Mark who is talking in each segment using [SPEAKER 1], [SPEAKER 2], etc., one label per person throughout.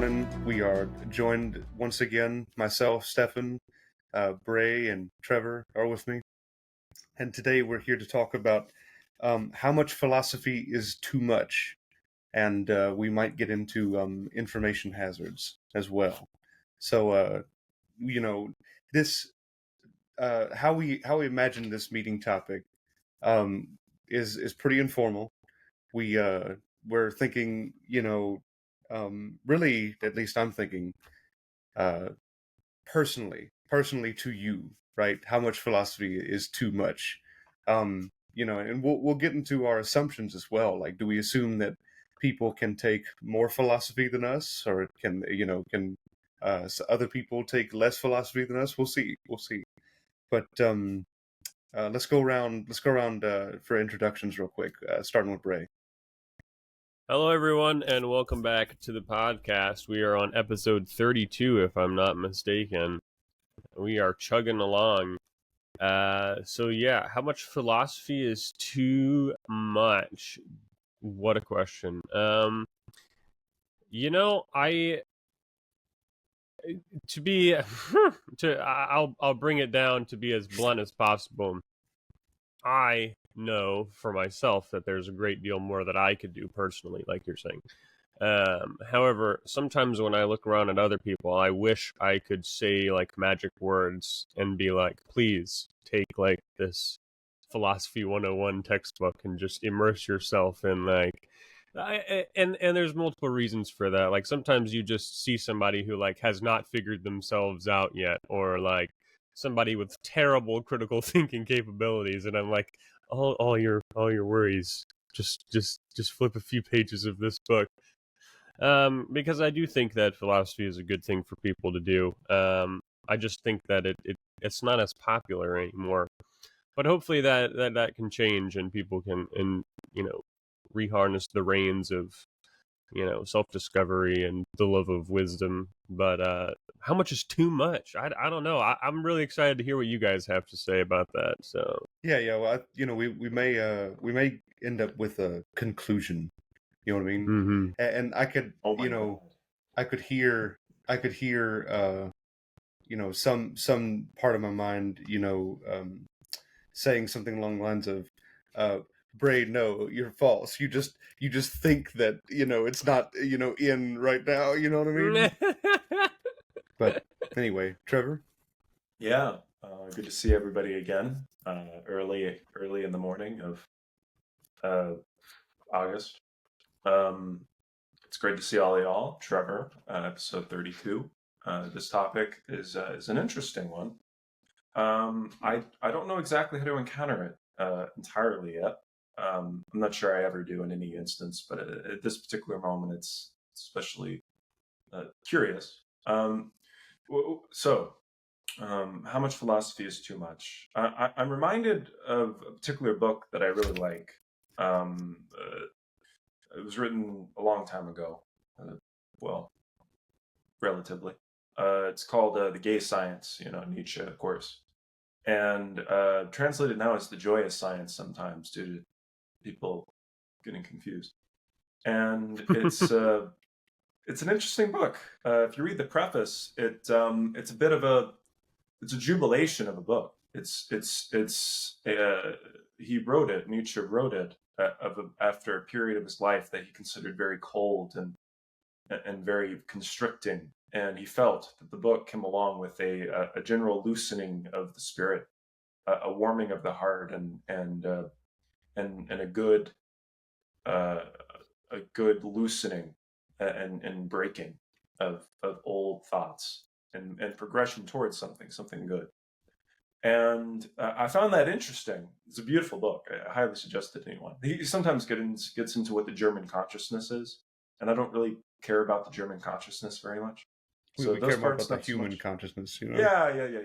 [SPEAKER 1] morning. We are joined once again. Myself, Stefan, Bray, and Trevor are with me. And today we're here to talk about how much philosophy is too much. And we might get into information hazards as well. So, this how we imagine this meeting topic is pretty informal. We're thinking, really, at least I'm thinking, uh, personally to you, right? How much philosophy is too much? And we'll get into our assumptions as well. Like, do we assume that people can take more philosophy than us, or can other people take less philosophy than us? We'll see. But let's go around. For introductions, real quick. Starting with Bray.
[SPEAKER 2] Hello, everyone, and welcome back to the podcast. We are on episode 32, if I'm not mistaken. We are chugging along. How much philosophy is too much? What a question. I'll bring it down to be as blunt as possible. I know for myself that there's a great deal more that I could do personally, like you're saying. However, sometimes when I look around at other people, I wish I could say like magic words and be like, please take like this philosophy 101 textbook and just immerse yourself in and there's multiple reasons for that. Like sometimes you just see somebody who like has not figured themselves out yet, or like somebody with terrible critical thinking capabilities, and I'm like, all your worries, just flip a few pages of this book. Because I do think that philosophy is a good thing for people to do. I just think that it's not as popular anymore. But hopefully that can change, and people can reharness the reins of self-discovery and the love of wisdom. But how much is too much? I don't know. I'm really excited to hear what you guys have to say about that. So
[SPEAKER 1] Yeah. Well, we may end up with a conclusion. You know what I mean?
[SPEAKER 2] mm-hmm.
[SPEAKER 1] And I could,
[SPEAKER 3] God.
[SPEAKER 1] I could hear, some part of my mind, saying something along the lines of, Bray, no, you're false. You just think that, it's not, in right now. You know what I mean? But anyway, Trevor.
[SPEAKER 3] Yeah, good to see everybody again. Early in the morning of August. It's great to see all y'all. Trevor, episode 32. This topic is an interesting one. I don't know exactly how to encounter it entirely yet. I'm not sure I ever do in any instance, but at this particular moment, it's especially curious. How much philosophy is too much? I'm reminded of a particular book that I really like. It was written a long time ago. Relatively. It's called The Gay Science, Nietzsche, of course. And translated now as The Joyous Science sometimes due to people getting confused. And it's it's an interesting book. If you read the preface, it's a bit of it's a jubilation of a book. He wrote it. Nietzsche wrote it after a period of his life that he considered very cold and very constricting, and he felt that the book came along with a general loosening of the spirit, a warming of the heart, and a good loosening and breaking of old thoughts and progression towards something good. And I found that interesting. It's a beautiful book. I highly suggest it to anyone. He sometimes gets into what the German consciousness is, and I don't really care about the German consciousness very much.
[SPEAKER 1] So we care more about the human consciousness,
[SPEAKER 3] Yeah.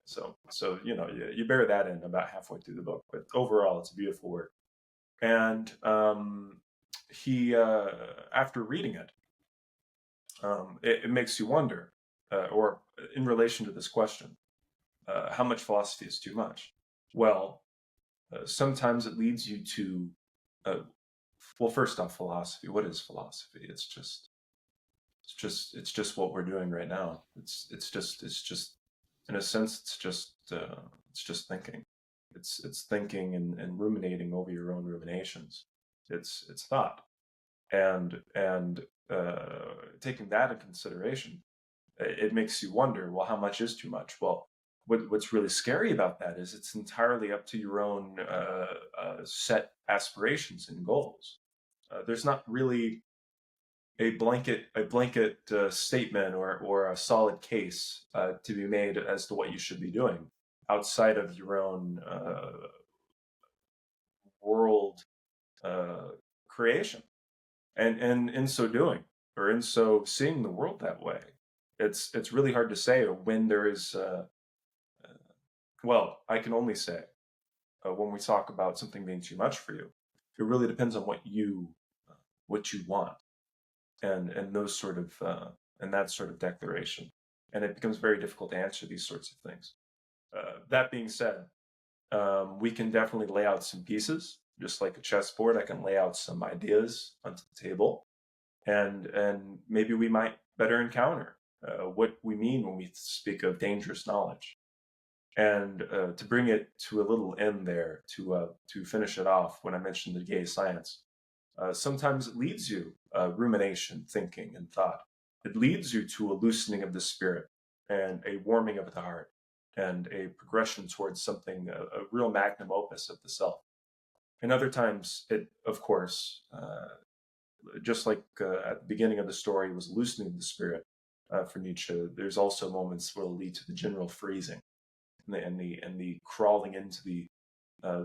[SPEAKER 3] So you bear that in about halfway through the book, but overall, it's a beautiful work. And he, after reading it, it makes you wonder, or in relation to this question, how much philosophy is too much? Well, sometimes it leads you to, first off, philosophy. What is philosophy? It's just It's just what we're doing right now. It's just in a sense it's just thinking. It's thinking and ruminating over your own ruminations. It's thought, and taking that in consideration, it makes you wonder, well, how much is too much? Well, what's really scary about that is it's entirely up to your own set aspirations and goals. There's not really a blanket statement or a solid case to be made as to what you should be doing outside of your own world creation, and in so doing, or in so seeing the world that way, it's really hard to say when there is well, I can only say when we talk about something being too much for you, it really depends on what you want, and those sort of and that sort of declaration, and it becomes very difficult to answer these sorts of things. That being said, we can definitely lay out some pieces, just like a chessboard. I can lay out some ideas onto the table, and maybe we might better encounter what we mean when we speak of dangerous knowledge. And to bring it to a little end there, to finish it off, when I mentioned the gay science, sometimes it leads you rumination, thinking, and thought. It leads you to a loosening of the spirit and a warming of the heart and a progression towards something, a real magnum opus of the self. And other times, it, of course, just like at the beginning of the story was loosening of the spirit for Nietzsche, there's also moments where it'll lead to the general freezing and the crawling into the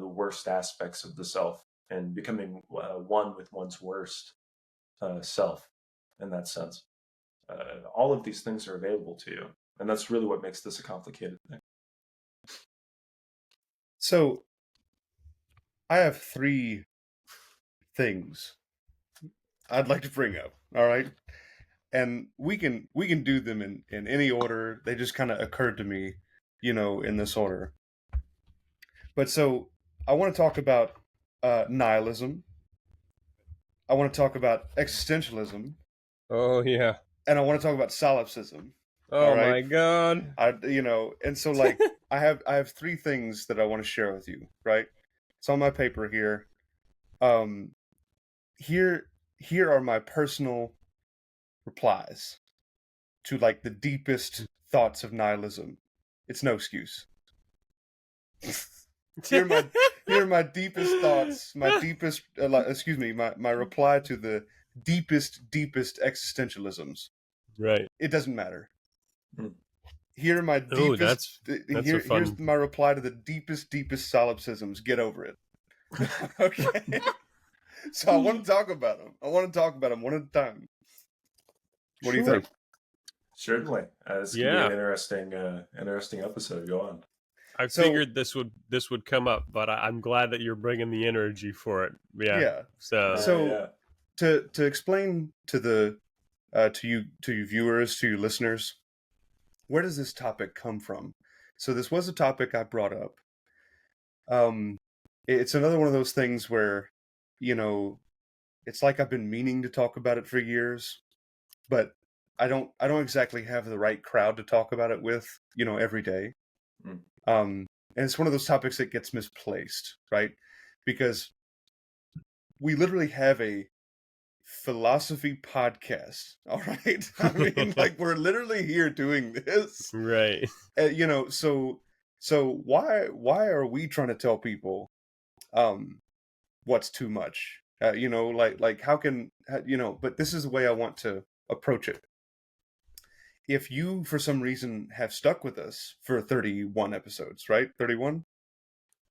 [SPEAKER 3] worst aspects of the self and becoming one with one's worst self in that sense. All of these things are available to you, and that's really what makes this a complicated thing.
[SPEAKER 1] So I have 3 things I'd like to bring up. All right. And we can do them in any order. They just kind of occurred to me, in this order. But so I want to talk about nihilism. I want to talk about existentialism,
[SPEAKER 2] Oh yeah.
[SPEAKER 1] and I want to talk about solipsism.
[SPEAKER 2] Oh
[SPEAKER 1] All right.
[SPEAKER 2] my god.
[SPEAKER 1] And so like I have 3 things that I want to share with you. Right. It's on my paper here. Um, here are my personal replies to like the deepest thoughts of nihilism. It's no excuse. Here are my deepest thoughts, my deepest my reply to the deepest existentialisms.
[SPEAKER 2] Right.
[SPEAKER 1] It doesn't matter. Here are my
[SPEAKER 2] Oh,
[SPEAKER 1] deepest
[SPEAKER 2] that's a fun...
[SPEAKER 1] here's my reply to the deepest solipsisms. Get over it. Okay. So I want to talk about them. one at a time. What do you think?
[SPEAKER 3] Certainly. This can be an interesting episode. Go on.
[SPEAKER 2] I figured this would come up, but I'm glad that you're bringing the energy for it. Yeah.
[SPEAKER 1] So to explain to the to you viewers, to you listeners, where does this topic come from? So this was a topic I brought up. It's another one of those things where, it's like I've been meaning to talk about it for years, but I don't exactly have the right crowd to talk about it with, every day. And it's one of those topics that gets misplaced, right? Because we literally have a philosophy podcast, all right? I mean, like, we're literally here doing this,
[SPEAKER 2] right?
[SPEAKER 1] So why are we trying to tell people what's too much? Like how can But this is the way I want to approach it. If you, for some reason, have stuck with us for 31 episodes, right? 31?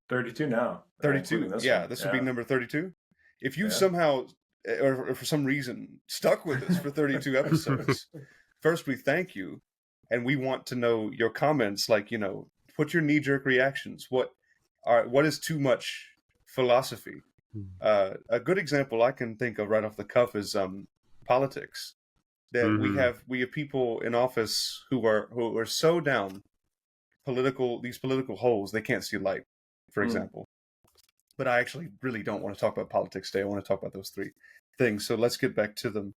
[SPEAKER 3] 32 now.
[SPEAKER 1] 32. This would be number 32. If you somehow, or for some reason, stuck with us for 32 episodes, first, we thank you. And we want to know your comments, like, put your knee-jerk reactions. What is too much philosophy? A good example I can think of right off the cuff is politics. That we have people in office who are so down these political holes they can't see light, for example. But I actually really don't want to talk about politics today. I want to talk about those 3 things. So let's get back to them.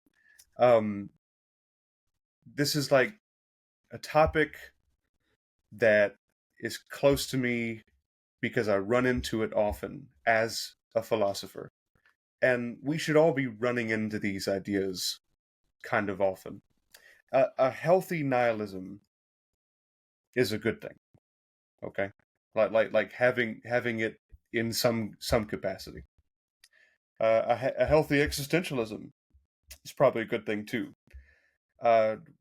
[SPEAKER 1] this is like a topic that is close to me because I run into it often as a philosopher. And we should all be running into these ideas kind of often. A healthy nihilism is a good thing. Okay? Like having it in some capacity. A healthy existentialism is probably a good thing too.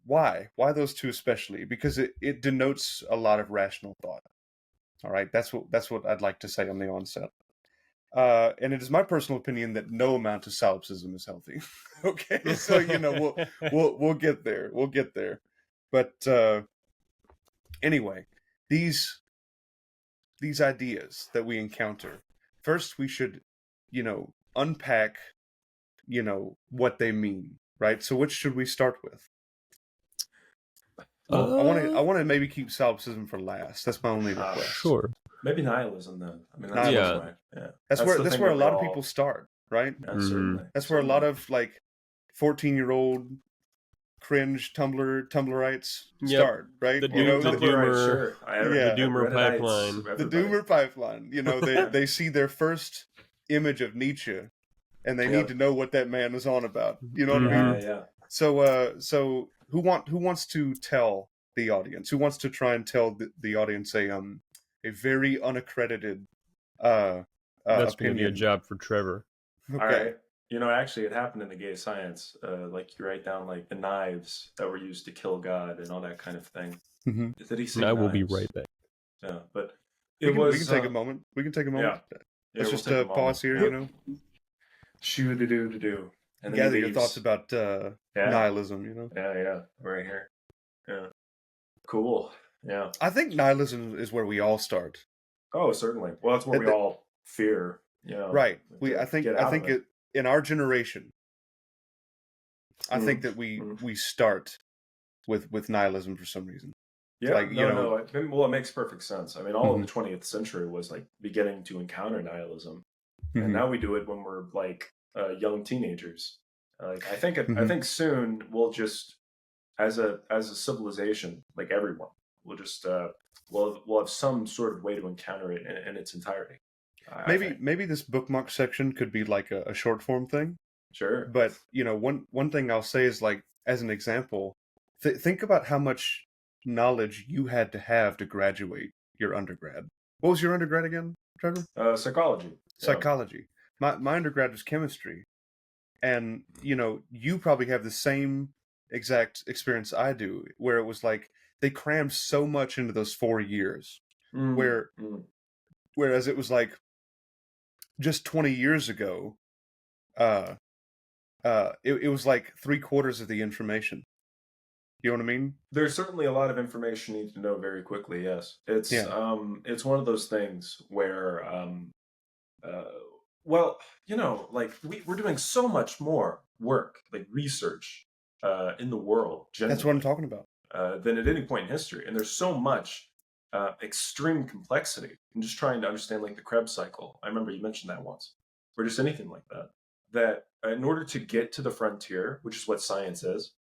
[SPEAKER 1] Why? Why those two especially? Because it denotes a lot of rational thought. All right, that's what I'd like to say on the onset. And it is my personal opinion that no amount of solipsism is healthy. Okay, so we'll get there. We'll get there. But anyway, these ideas that we encounter, first we should, unpack, what they mean, right? So which should we start with? Well, I want to maybe keep solipsism for last. That's my only request.
[SPEAKER 2] Sure.
[SPEAKER 3] Maybe nihilism then. I mean, that's
[SPEAKER 1] Nihilism.
[SPEAKER 3] one way. Yeah.
[SPEAKER 1] That's where a lot of people start, right?
[SPEAKER 3] Yeah, certainly.
[SPEAKER 1] That's where a lot of like 14-year-old cringe Tumblrites start, right?
[SPEAKER 2] The Doomer,
[SPEAKER 3] sure.
[SPEAKER 2] The Doomer pipeline.
[SPEAKER 1] The Doomer pipeline. They see their first image of Nietzsche, and they need to know what that man is on about. You know what I mean?
[SPEAKER 3] Yeah.
[SPEAKER 1] So who wants to tell the audience? Who wants to try and tell the audience a very unaccredited
[SPEAKER 2] that's going
[SPEAKER 1] opinion?
[SPEAKER 2] to be a job for Trevor.
[SPEAKER 1] Okay.
[SPEAKER 3] All right. Actually, it happened in the gay science. Like you write down like the knives that were used to kill God and all that kind of thing.
[SPEAKER 1] Mm-hmm.
[SPEAKER 3] Did he say
[SPEAKER 2] I
[SPEAKER 3] knives?
[SPEAKER 2] will be right back.
[SPEAKER 3] Yeah, but
[SPEAKER 1] we can take a moment. We can take a moment.
[SPEAKER 3] Yeah,
[SPEAKER 1] Let's
[SPEAKER 3] we'll
[SPEAKER 1] just pause here.
[SPEAKER 3] Yep. Shoo-do-do-do-do. And then
[SPEAKER 1] gather your thoughts about nihilism.
[SPEAKER 3] Yeah, right here. Yeah, cool. Yeah,
[SPEAKER 1] I think nihilism is where we all start.
[SPEAKER 3] Oh, certainly. Well, that's what we all fear.
[SPEAKER 1] Right. I think in our generation, I think that we start with nihilism for some reason.
[SPEAKER 3] Yeah, well, it makes perfect sense. I mean, all of the 20th century was like beginning to encounter nihilism, and now we do it when we're like young teenagers. I think soon we'll just, as a civilization, like everyone, we'll just we'll have some sort of way to encounter it in its entirety.
[SPEAKER 1] Maybe this bookmark section could be like a short form thing.
[SPEAKER 3] Sure.
[SPEAKER 1] But one thing I'll say is, like, as an example, think about how much knowledge you had to have to graduate your undergrad. What was your undergrad again, Trevor?
[SPEAKER 3] Psychology.
[SPEAKER 1] Psychology. My undergrad was chemistry, and you probably have the same exact experience I do, where it was like they crammed so much into those 4 years, whereas it was like just 20 years ago, it was like 3/4 of the information. You know what I mean?
[SPEAKER 3] There's certainly a lot of information you need to know very quickly. Yes, it's one of those things where, like we're doing so much more work, like research, in the world.
[SPEAKER 1] That's what I'm talking about.
[SPEAKER 3] Than at any point in history, and there's so much extreme complexity in just trying to understand like the Krebs cycle. I remember you mentioned that once, or just anything like that. That in order to get to the frontier, which is what science is,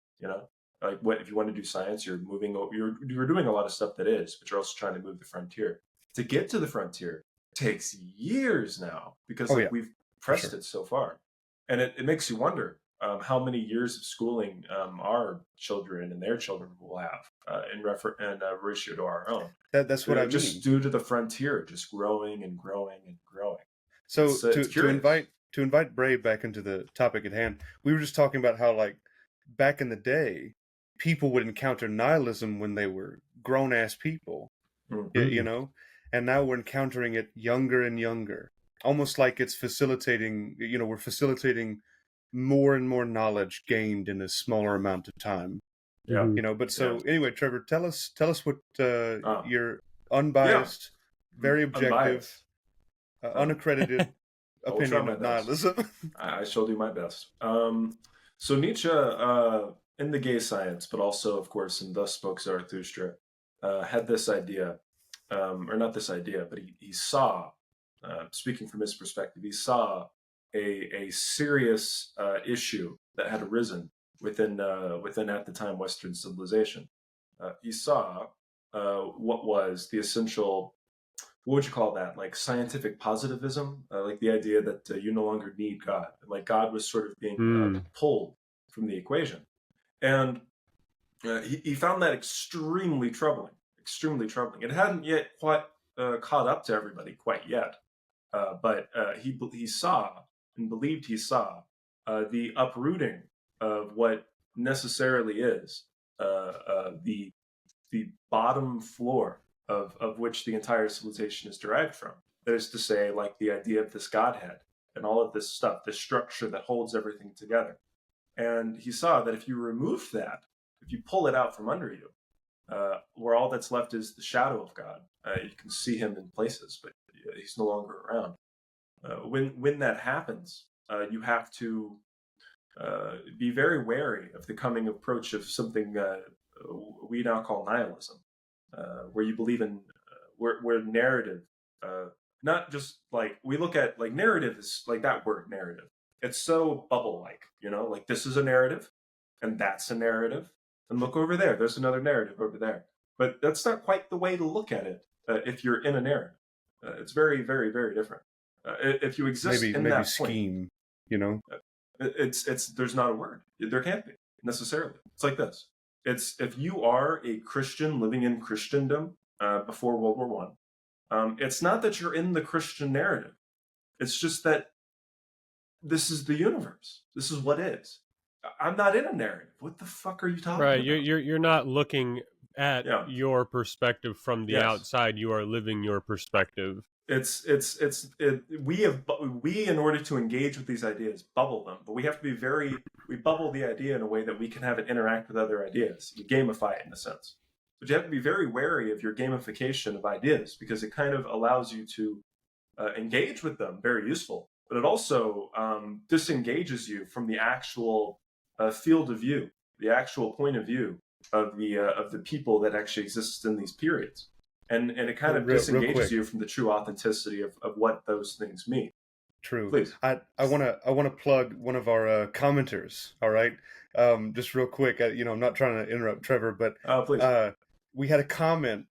[SPEAKER 3] like what if you want to do science, you're doing a lot of stuff that is, but you're also trying to move the frontier. To get to the frontier takes years now because we've pressed it so far, and it makes you wonder how many years of schooling our children and their children will have in ratio to our own.
[SPEAKER 1] That's what I mean.
[SPEAKER 3] Just due to the frontier, just growing and growing and growing.
[SPEAKER 1] So to invite Bray back into the topic at hand, we were just talking about how, like, back in the day, people would encounter nihilism when they were grown-ass people, and now we're encountering it younger and younger, almost like it's facilitating, we're facilitating more and more knowledge gained in a smaller amount of time.
[SPEAKER 3] Yeah.
[SPEAKER 1] Anyway, Trevor, tell us what your unbiased, very objective, unaccredited opinion of nihilism.
[SPEAKER 3] I shall do my best. So Nietzsche, in the gay science, but also, of course, in Thus Spoke Zarathustra, had this idea, or not this idea, but he saw, speaking from his perspective, he saw a serious issue that had arisen within at the time Western civilization. He saw what was the essential, what would you call that? Like scientific positivism, like the idea that you no longer need God. Like God was sort of being pulled from the equation. And he found that extremely troubling, extremely troubling. It hadn't yet quite caught up to everybody quite yet. But he saw and believed he saw the uprooting of what necessarily is the bottom floor of which the entire civilization is derived from. That is to say, like the idea of this Godhead and all of this stuff, this structure that holds everything together. And he saw that if you remove that, if you pull it out from under you, where all that's left is the shadow of God. You can see him in places, but he's no longer around. When that happens, you have to be very wary of the coming approach of something we now call nihilism, where you believe in where narrative, not just like we look at like narrative is like that word narrative. It's so bubble-like, like this is a narrative, and that's a narrative, and look over there, there's another narrative over there. But that's not quite the way to look at it if you're in a narrative. It's very, very, very different. If you exist in that
[SPEAKER 1] scheme,
[SPEAKER 3] point, it's there's not a word. There can't be necessarily. It's like this. It's if you are a Christian living in Christendom before World War I, it's not that you're in the Christian narrative. It's just that this is the universe. This is what is. I'm not in a narrative. What the fuck are you talking about?
[SPEAKER 2] Right, you're not looking at your perspective from the outside. You are living your perspective.
[SPEAKER 3] We in order to engage with these ideas bubble them, but we have to be we bubble the idea in a way that we can have it interact with other ideas. We gamify it in a sense, but you have to be very wary of your gamification of ideas because it kind of allows you to engage with them, very useful, but it also disengages you from the actual field of view, the actual point of view of the people that actually exist in these periods. And it kind of disengages you from the true authenticity of what those things mean.
[SPEAKER 1] True.
[SPEAKER 3] Please.
[SPEAKER 1] I wanna plug one of our commenters. All right, just real quick. I'm not trying to interrupt Trevor, but
[SPEAKER 3] please.
[SPEAKER 1] We had a comment,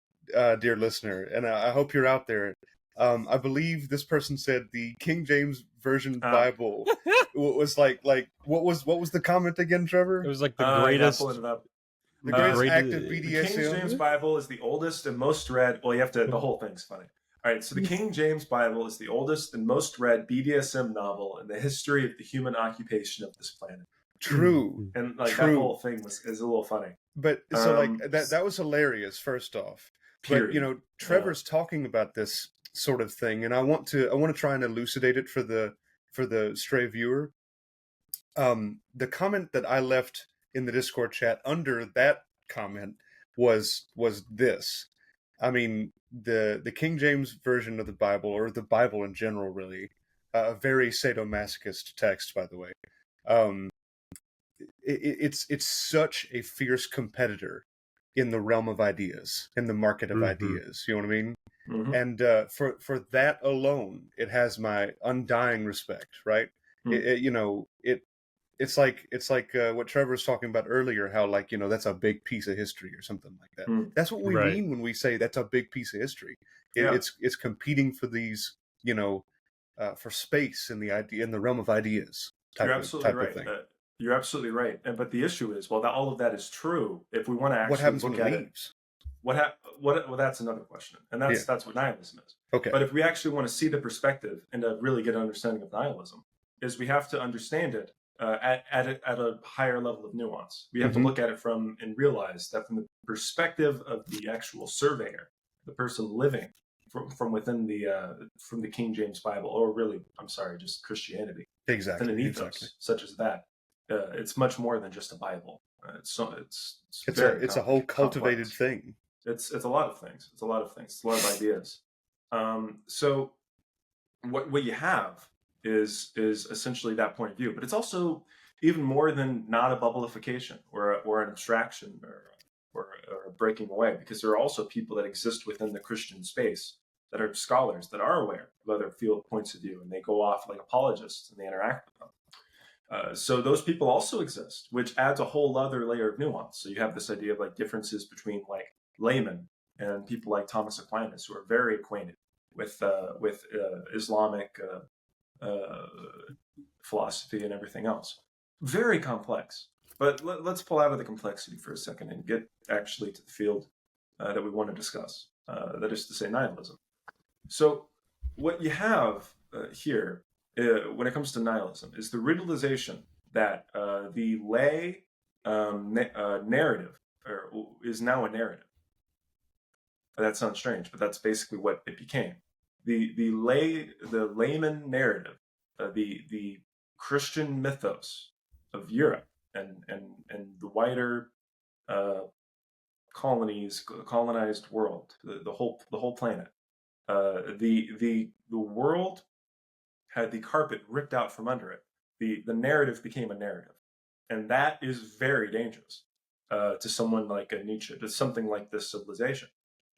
[SPEAKER 1] dear listener, and I hope you're out there. I believe this person said the King James Version Bible was like what was the comment again, Trevor?
[SPEAKER 2] It was like the greatest.
[SPEAKER 3] Pulling it up.
[SPEAKER 1] The greatest act of BDSM.
[SPEAKER 3] The King James Bible is the oldest and most read. Well, you have to. The whole thing's funny. All right, so the King James Bible is the oldest and most read BDSM novel in the history of the human occupation of this planet.
[SPEAKER 1] True.
[SPEAKER 3] And like that whole thing is a little funny.
[SPEAKER 1] But so like that was hilarious. First off,
[SPEAKER 3] period.
[SPEAKER 1] But Trevor's talking about this sort of thing, and I want to try and elucidate it for the stray viewer. The comment that I left in the Discord chat under that comment was this. I mean, the King James Version of the Bible, or the Bible in general, really, a very sadomasochist text, by the way. It's such a fierce competitor in the realm of ideas, in the market of ideas. You know what I mean?
[SPEAKER 3] Mm-hmm.
[SPEAKER 1] And for that alone, it has my undying respect. Right? It's like what Trevor was talking about earlier, how that's a big piece of history or something like that. That's what we mean when we say that's a big piece of history. It's competing for these, for space in the idea, in the realm of ideas.
[SPEAKER 3] You're absolutely right. You're absolutely right. But the issue is, that all of that is true. If we want to actually
[SPEAKER 1] what happens
[SPEAKER 3] look
[SPEAKER 1] when
[SPEAKER 3] at
[SPEAKER 1] it leaves?
[SPEAKER 3] Well, that's another question, and that's what nihilism is.
[SPEAKER 1] Okay.
[SPEAKER 3] But if we actually want to see the perspective and to really get an understanding of nihilism, is we have to understand it at a higher level of nuance. We have to look at it and realize that from the perspective of the actual surveyor, the person living from within from the King James Bible, or really, I'm sorry, just Christianity.
[SPEAKER 1] Exactly.
[SPEAKER 3] Within an ethos such as that, it's much more than just a Bible. It's
[SPEAKER 1] a whole cultivated thing.
[SPEAKER 3] It's a lot of things. It's a lot of things. It's a lot of ideas. So what you have is essentially that point of view, but it's also even more than not a bubblification or an abstraction or a breaking away, because there are also people that exist within the Christian space that are scholars that are aware of other field points of view, and they go off like apologists and they interact with them. So those people also exist, which adds a whole other layer of nuance. So you have this idea of like differences between like laymen and people like Thomas Aquinas, who are very acquainted with Islamic philosophy and everything else. Very complex. But let's pull out of the complexity for a second and get actually to the field that we want to discuss. That is to say, nihilism. So what you have here when it comes to nihilism is the realization that the lay narrative is now a narrative. That sounds strange, but that's basically what it became. The layman narrative, the Christian mythos of Europe and the wider colonized world, the whole planet. The world had the carpet ripped out from under it. The narrative became a narrative, and that is very dangerous to someone like a Nietzsche, to something like this civilization,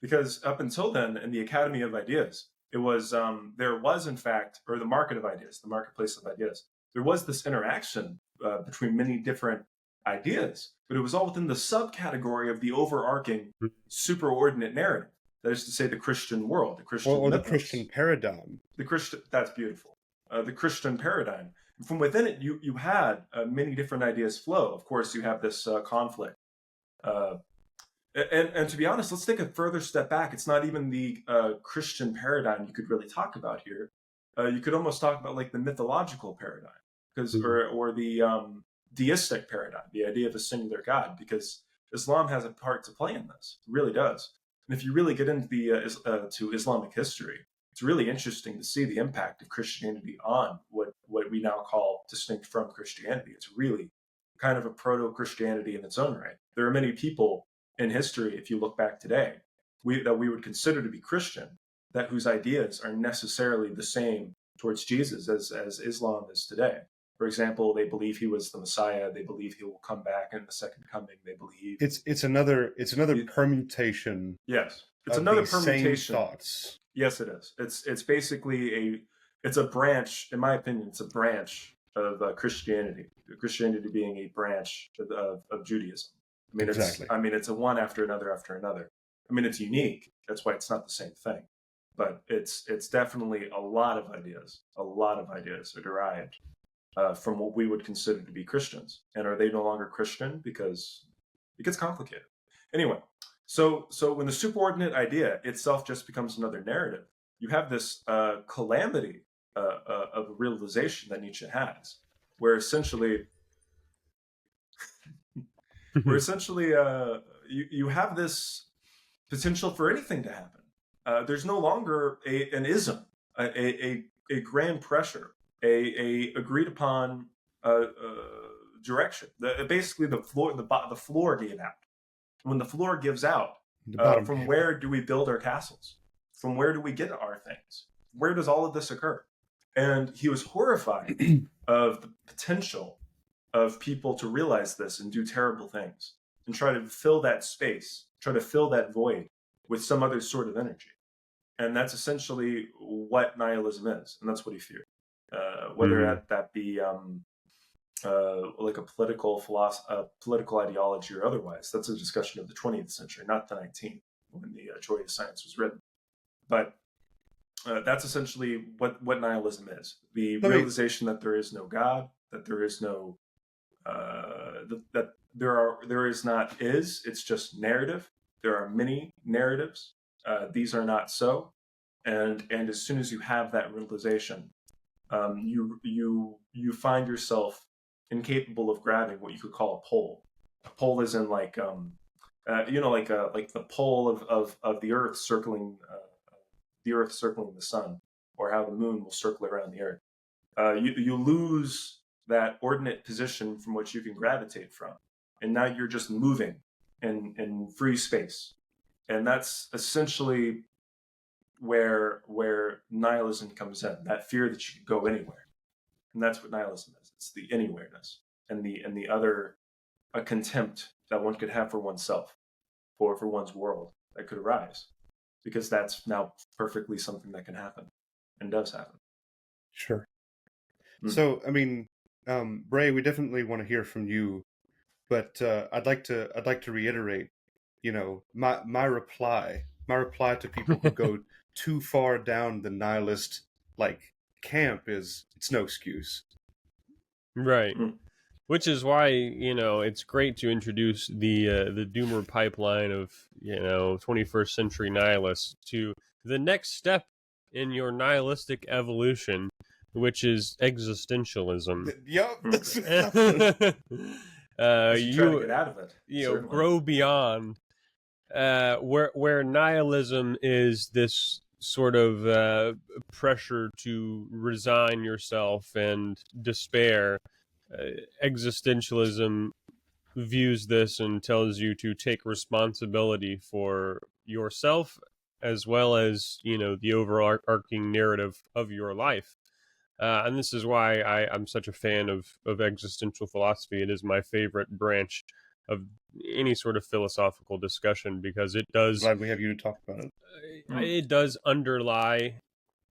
[SPEAKER 3] because up until then, in the Academy of Ideas, it was there was in fact, or the market of ideas, the marketplace of ideas, there was this interaction between many different ideas, but it was all within the subcategory of the overarching superordinate narrative. That is to say, the Christian world, the Christian
[SPEAKER 1] or the
[SPEAKER 3] mythos,
[SPEAKER 1] Christian paradigm.
[SPEAKER 3] the Christian. That's beautiful. The Christian paradigm. From within it, you had many different ideas flow. Of course, you have this conflict. And to be honest, let's take a further step back. It's not even the Christian paradigm you could really talk about here. You could almost talk about like the mythological paradigm, because or the deistic paradigm, the idea of a singular God, because Islam has a part to play in this. It really does. And if you really get into the to Islamic history, it's really interesting to see the impact of Christianity on what we now call distinct from Christianity. It's really kind of a proto-Christianity in its own right. There are many people in history, if you look back today, that we would consider to be Christian, that whose ideas are necessarily the same towards Jesus as Islam is today. For example, they believe he was the Messiah. They believe he will come back in the second coming. They believe
[SPEAKER 1] it's another permutation.
[SPEAKER 3] Yes, it's another permutation.
[SPEAKER 1] Same thoughts.
[SPEAKER 3] Yes, it is. It's basically a branch. In my opinion, it's a branch of Christianity. Christianity being a branch of Judaism. I mean,
[SPEAKER 1] exactly.
[SPEAKER 3] It's a one after another after another. I mean, it's unique. That's why it's not the same thing. But it's definitely a lot of ideas. A lot of ideas are derived from what we would consider to be Christians. And are they no longer Christian? Because it gets complicated. Anyway, so when the superordinate idea itself just becomes another narrative, you have this calamity of realization that Nietzsche has, where essentially you have this potential for anything to happen. There's no longer an ism, a grand pressure, a agreed upon direction. Basically, the floor gave out. When the floor gives out, from where do we build our castles? From where do we get our things? Where does all of this occur? And he was horrified of the potential of people to realize this and do terrible things and try to fill that space, try to fill that void with some other sort of energy. And that's essentially what nihilism is. And that's what he feared. Whether that be like a political ideology or otherwise, that's a discussion of the 20th century, not the 19th, when the Joy of Science was written. But that's essentially what nihilism is. The realization that there is no God, that there is no that there is not it's just narrative. There are many narratives. These are not so, and as soon as you have that realization, you find yourself incapable of grabbing what you could call a pole. A pole is in like like the pole of the Earth circling the sun, or how the moon will circle around the Earth. You lose that ordinate position from which you can gravitate from, and now you're just moving in free space, and that's essentially where nihilism comes in. That fear that you can go anywhere, and that's what nihilism is. It's the anywhereness and the other a contempt that one could have for oneself, for one's world that could arise, because that's now perfectly something that can happen and does happen.
[SPEAKER 1] Sure. So, I mean, Bray, we definitely want to hear from you, but I'd like to reiterate, my reply to people who go too far down the nihilist like camp is it's no excuse.
[SPEAKER 2] Right.
[SPEAKER 3] Mm.
[SPEAKER 2] Which is why, it's great to introduce the Doomer pipeline of, 21st century nihilists to the next step in your nihilistic evolution, which is existentialism.
[SPEAKER 1] Yup,
[SPEAKER 3] Mm.
[SPEAKER 1] that's
[SPEAKER 3] As you try to
[SPEAKER 2] You
[SPEAKER 3] get out of it, certainly.
[SPEAKER 2] grow beyond where nihilism is this sort of pressure to resign yourself and despair. Existentialism views this and tells you to take responsibility for yourself as well as the overarching narrative of your life. And this is why I'm such a fan of existential philosophy. It is my favorite branch of any sort of philosophical discussion because it does
[SPEAKER 1] glad we have you to talk about it.
[SPEAKER 2] it does underlie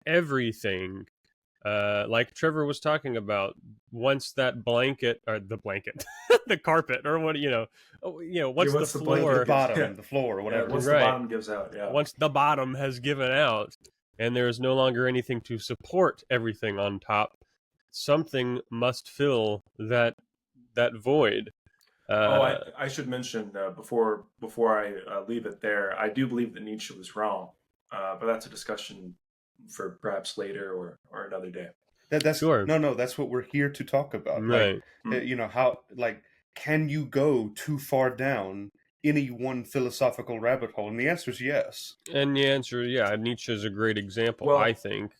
[SPEAKER 2] everything. Like Trevor was talking about, once that blanket or the blanket, the carpet or what once
[SPEAKER 3] once
[SPEAKER 2] the
[SPEAKER 3] the
[SPEAKER 2] floor,
[SPEAKER 3] blanket
[SPEAKER 1] Bottom,
[SPEAKER 3] Yeah.
[SPEAKER 1] the floor, or
[SPEAKER 3] Yeah,
[SPEAKER 1] whatever.
[SPEAKER 3] once
[SPEAKER 2] Right.
[SPEAKER 3] the bottom gives out, yeah.
[SPEAKER 2] once the bottom has given out, and there is no longer anything to support everything on top, something must fill that void.
[SPEAKER 3] I should mention before I leave it there, I do believe that Nietzsche was wrong, but that's a discussion for perhaps later or another day.
[SPEAKER 1] That's
[SPEAKER 2] Sure.
[SPEAKER 1] no, that's what we're here to talk about.
[SPEAKER 2] Right.
[SPEAKER 1] Like, how can you go too far down any one philosophical rabbit hole? And the answer is yes.
[SPEAKER 2] And the answer, yeah, Nietzsche is a great example,
[SPEAKER 3] Well,
[SPEAKER 2] I think.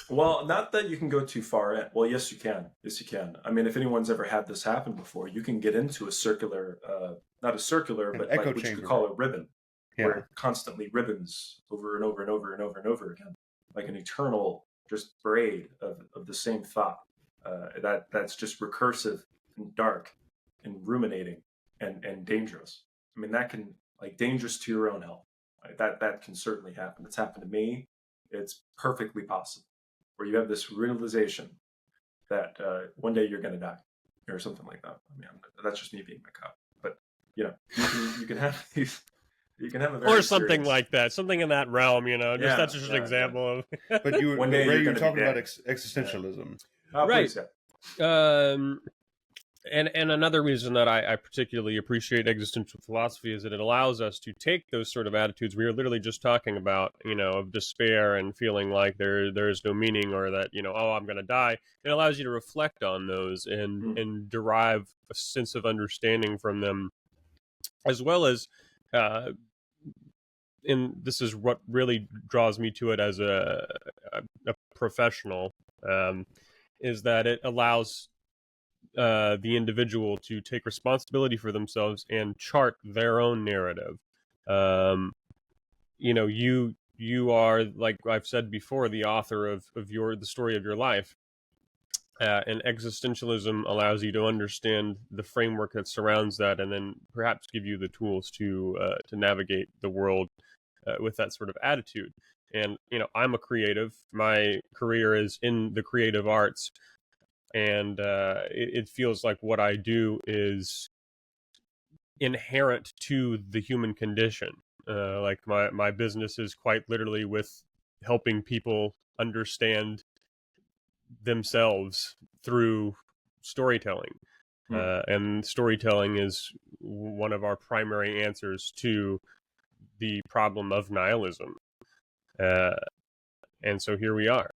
[SPEAKER 3] Well, not that you can go too far in. Well, yes, you can. Yes, you can. I mean, if anyone's ever had this happen before, you can get into a circular, not a circular,
[SPEAKER 1] An
[SPEAKER 3] but
[SPEAKER 1] echo
[SPEAKER 3] like what you
[SPEAKER 1] chamber.
[SPEAKER 3] could call a ribbon,
[SPEAKER 1] Yeah.
[SPEAKER 3] where it constantly ribbons over and over and over and over and over again, like an eternal just braid of the same thought. That's just recursive and dark and ruminating and dangerous. I mean, that can dangerous to your own health. Right? That can certainly happen. It's happened to me. It's perfectly possible. Where you have this realization that one day you're going to die, or something like that. I mean, that's just me being a cop, but you can have these, you can have a very
[SPEAKER 2] or something
[SPEAKER 3] serious,
[SPEAKER 2] like that, something in that realm. That's just an example of.
[SPEAKER 1] But you,
[SPEAKER 3] One day
[SPEAKER 1] Ray,
[SPEAKER 3] you're
[SPEAKER 1] you were
[SPEAKER 3] gonna be
[SPEAKER 1] talking about
[SPEAKER 3] dead.
[SPEAKER 1] existentialism.
[SPEAKER 2] Right.
[SPEAKER 3] Please, yeah.
[SPEAKER 2] And another reason that I particularly appreciate existential philosophy is that it allows us to take those sort of attitudes we were literally just talking about, of despair and feeling like there is no meaning, or that oh, I'm going to die. It allows you to reflect on those and derive a sense of understanding from them, as well as and this is what really draws me to it as a professional, is that it allows the individual to take responsibility for themselves and chart their own narrative. You are, like I've said before, the author of the story of your life. And existentialism allows you to understand the framework that surrounds that, and then perhaps give you the tools to navigate the world with that sort of attitude. And I'm a creative. My career is in the creative arts, and it feels like what I do is inherent to the human condition. Like my business is quite literally with helping people understand themselves through storytelling. And storytelling is one of our primary answers to the problem of nihilism. And so here we are.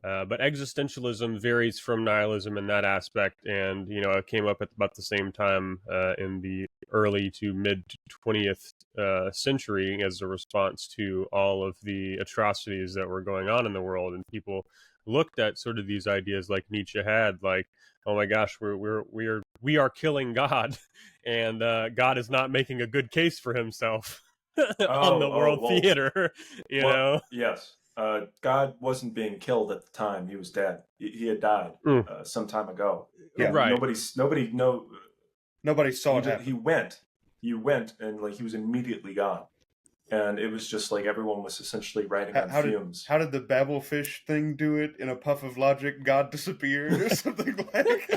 [SPEAKER 2] But existentialism varies from nihilism in that aspect, and it came up at about the same time in the early to mid 20th century as a response to all of the atrocities that were going on in the world, and people looked at sort of these ideas like Nietzsche had, like, oh my gosh, we are killing God, and God is not making a good case for himself on the world theater.
[SPEAKER 3] Yes. God wasn't being killed at the time. He was dead. He had died some time ago.
[SPEAKER 1] Yeah.
[SPEAKER 2] Right.
[SPEAKER 3] Nobody
[SPEAKER 1] saw it happen.
[SPEAKER 3] He went, and he was immediately gone. and it was just like everyone was essentially writing on fumes.
[SPEAKER 1] How did the Babelfish thing do it? In a puff of logic, God disappeared or something like.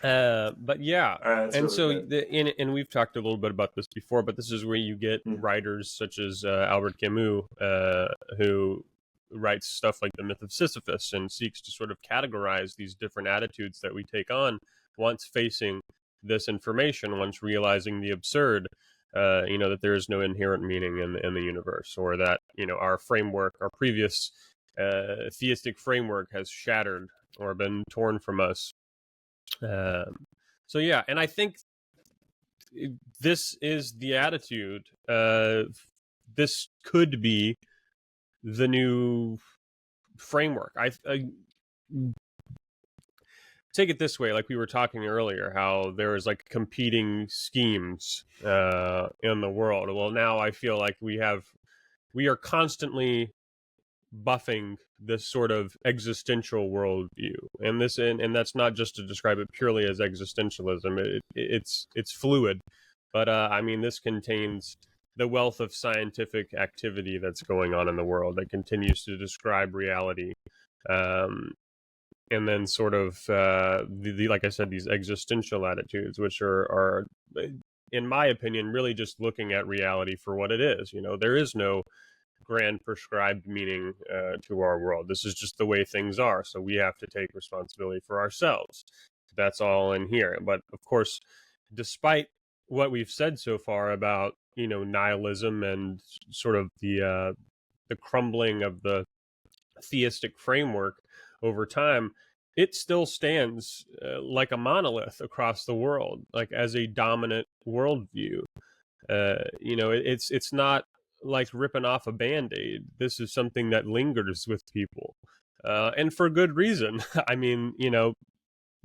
[SPEAKER 2] But yeah, and
[SPEAKER 3] really
[SPEAKER 2] so and we've talked a little bit about this before, but this is where you get writers such as Albert Camus, who writes stuff like The Myth of Sisyphus and seeks to sort of categorize these different attitudes that we take on once facing this information, once realizing the absurd, that there is no inherent meaning in the universe, or that our framework, our previous theistic framework, has shattered or been torn from us. So yeah, and I think this is the attitude. This could be the new framework. I take it this way, like we were talking earlier, how there is like competing schemes in the world. Well, now I feel like we are constantly buffing this sort of existential worldview, and that's not just to describe it purely as existentialism. It's fluid, but I mean, this contains the wealth of scientific activity that's going on in the world that continues to describe reality, and then sort of like I said, these existential attitudes, which are, in my opinion, really just looking at reality for what it is. There is no grand prescribed meaning to our world. This is just the way things are, so we have to take responsibility for ourselves. That's all in here. But of course, despite what we've said so far about nihilism and sort of the crumbling of the theistic framework over time, it still stands like a monolith across the world, like as a dominant worldview. It's not like ripping off a Band-Aid. This is something that lingers with people, and for good reason. I mean,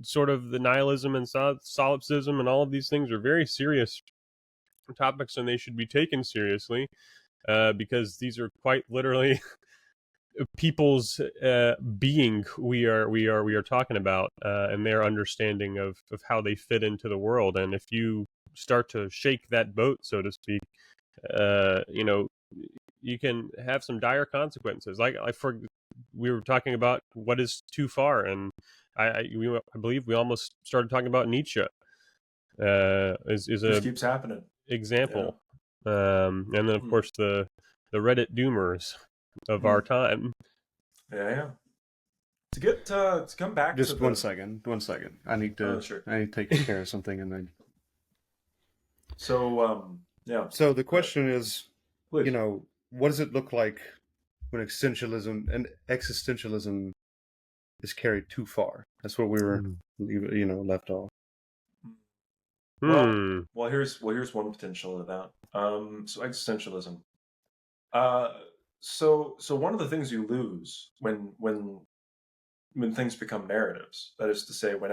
[SPEAKER 2] sort of the nihilism and solipsism and all of these things are very serious topics, and they should be taken seriously, because these are quite literally people's being we are talking about, and their understanding of how they fit into the world. And if you start to shake that boat, so to speak, you can have some dire consequences. Like we were talking about what is too far, and I believe we almost started talking about Nietzsche. Is
[SPEAKER 3] just keeps happening.
[SPEAKER 2] Example, and then of course the Reddit doomers of our time.
[SPEAKER 3] Yeah. To come back.
[SPEAKER 1] Just one second. I need to.
[SPEAKER 3] Sure.
[SPEAKER 1] I need to take care of something, and then.
[SPEAKER 3] So yeah.
[SPEAKER 1] So the question is,
[SPEAKER 3] please.
[SPEAKER 1] what does it look like when existentialism is carried too far? That's what we were, left off.
[SPEAKER 3] Well, here's one potential of that. So existentialism. So one of the things you lose when things become narratives, that is to say, when